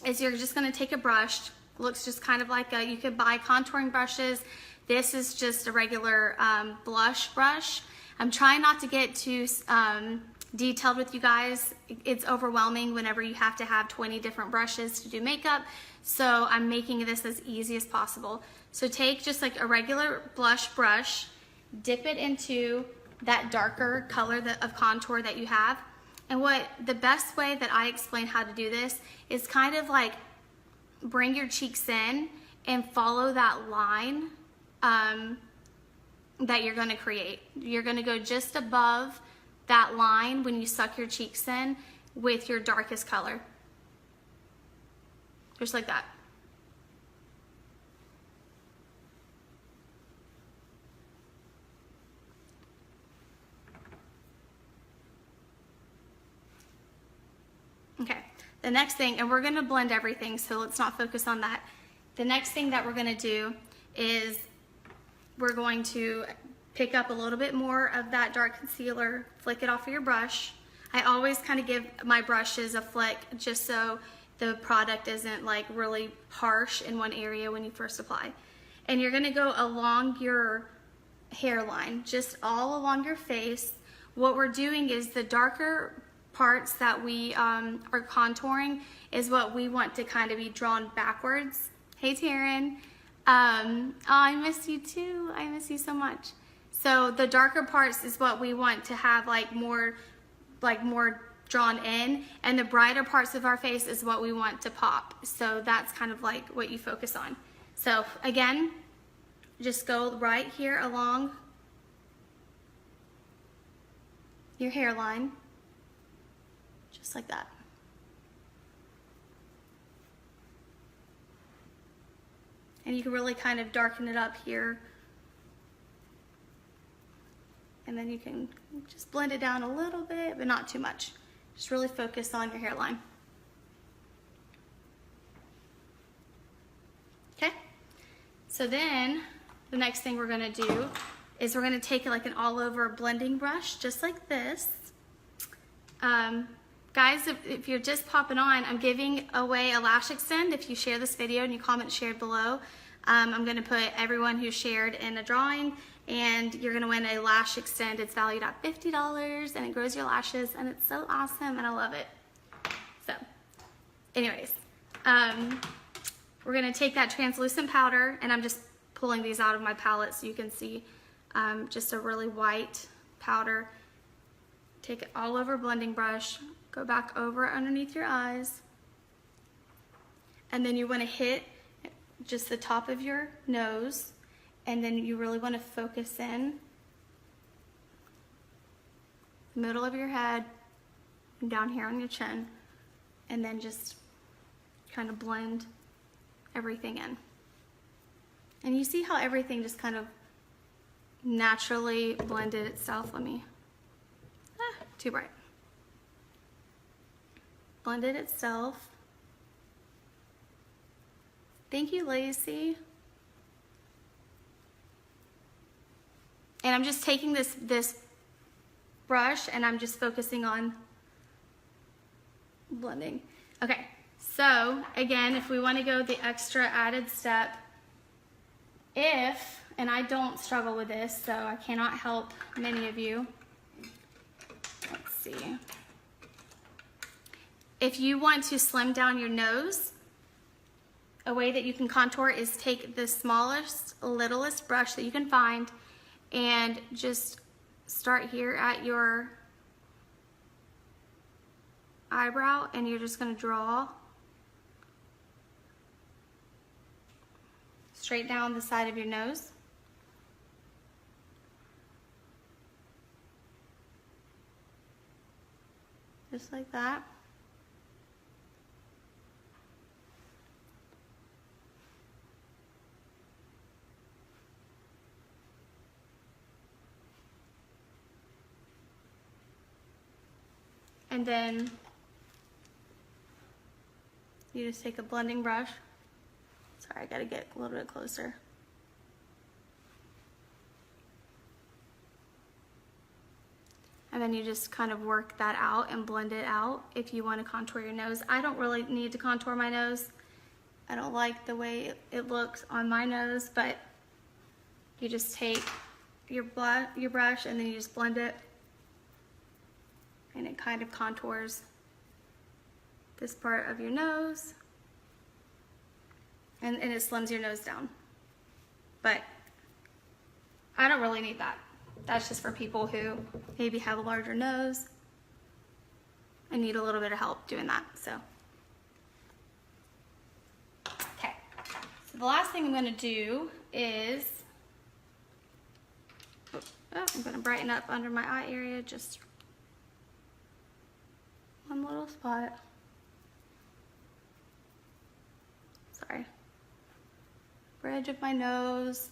A: is you're just gonna take a brush, looks just kind of like you could buy contouring brushes. This is just a regular blush brush. I'm trying not to get too detailed with you guys. It's overwhelming whenever you have to have 20 different brushes to do makeup. So I'm making this as easy as possible. So take just like a regular blush brush, dip it into that darker color of contour that you have. And the best way that I explain how to do this is kind of like bring your cheeks in and follow that line that you're gonna create. You're gonna go just above that line when you suck your cheeks in with your darkest color. Just like that. Okay, the next thing, and we're gonna blend everything, so let's not focus on that. The next thing that we're gonna do is we're going to pick up a little bit more of that dark concealer, flick it off of your brush. I always kind of give my brushes a flick just so the product isn't like really harsh in one area when you first apply. And you're gonna go along your hairline, just all along your face. What we're doing is the darker parts that we are contouring is what we want to kind of be drawn backwards. Hey Taryn. Oh, I miss you too. I miss you so much. So the darker parts is what we want to have like more drawn in, and the brighter parts of our face is what we want to pop. So that's kind of like what you focus on. So again, just go right here along your hairline, just like that. And you can really kind of darken it up here. And then you can just blend it down a little bit, but not too much. Just really focus on your hairline. Okay? So then, the next thing we're gonna do is we're gonna take like an all over blending brush, just like this. Guys, if you're just popping on, I'm giving away a lash extend. If you share this video and you comment shared below, I'm gonna put everyone who shared in a drawing, and you're gonna win a lash extend. It's valued at $50 and it grows your lashes and it's so awesome and I love it. So anyways, we're gonna take that translucent powder, and I'm just pulling these out of my palette so you can see just a really white powder. Take it all over a blending brush, go back over underneath your eyes, and then you wanna hit just the top of your nose, and then you really wanna focus in the middle of your head and down here on your chin, and then just kind of blend everything in. And you see how everything just kind of naturally blended itself. Let me, too bright. Blended itself. Thank you, Lacey. And I'm just taking this brush and I'm just focusing on blending. Okay, so again, if we want to go the extra added step, and I don't struggle with this, so I cannot help many of you. Let's see. If you want to slim down your nose, a way that you can contour is take the smallest, littlest brush that you can find and just start here at your eyebrow, and you're just going to draw straight down the side of your nose. Just like that. And then you just take a blending brush. Sorry, I gotta get a little bit closer. And then you just kind of work that out and blend it out if you want to contour your nose. I don't really need to contour my nose. I don't like the way it looks on my nose, but you just take your brush and then you just blend it, and it kind of contours this part of your nose, and it slims your nose down. But I don't really need that. That's just for people who maybe have a larger nose and need a little bit of help doing that. So, okay. So the last thing I'm gonna do is, I'm gonna brighten up under my eye area, just one little spot. Sorry. Bridge of my nose.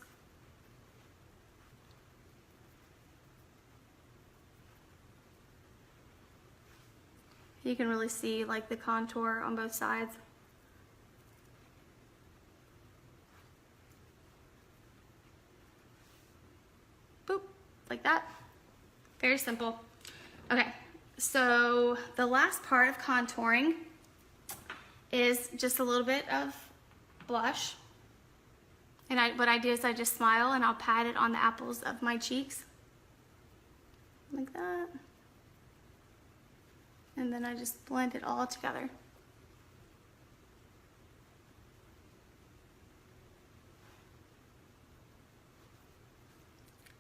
A: You can really see like the contour on both sides. Boop, like that. Very simple. Okay, so the last part of contouring is just a little bit of blush. And what I do is I just smile and I'll pat it on the apples of my cheeks. Like that. And then I just blend it all together.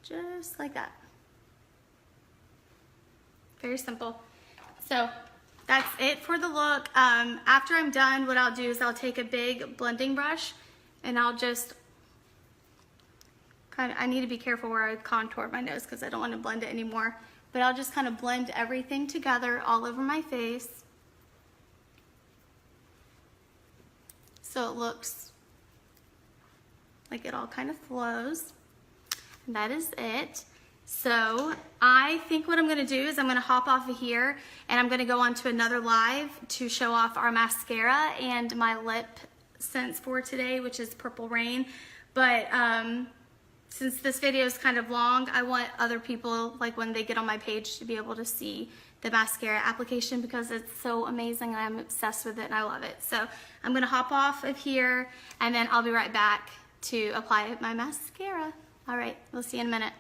A: Just like that. Very simple. So that's it for the look. After I'm done, what I'll do is I'll take a big blending brush and I'll just I need to be careful where I contour my nose because I don't want to blend it anymore. But I'll just kind of blend everything together all over my face, so it looks like it all kind of flows. And that is it. So I think what I'm going to do is I'm going to hop off of here and I'm going to go on to another live to show off our mascara and my lip scents for today, which is Purple Rain. But since this video is kind of long, I want other people, like when they get on my page, to be able to see the mascara application because it's so amazing and I'm obsessed with it and I love it. So I'm gonna hop off of here and then I'll be right back to apply my mascara. All right, we'll see you in a minute.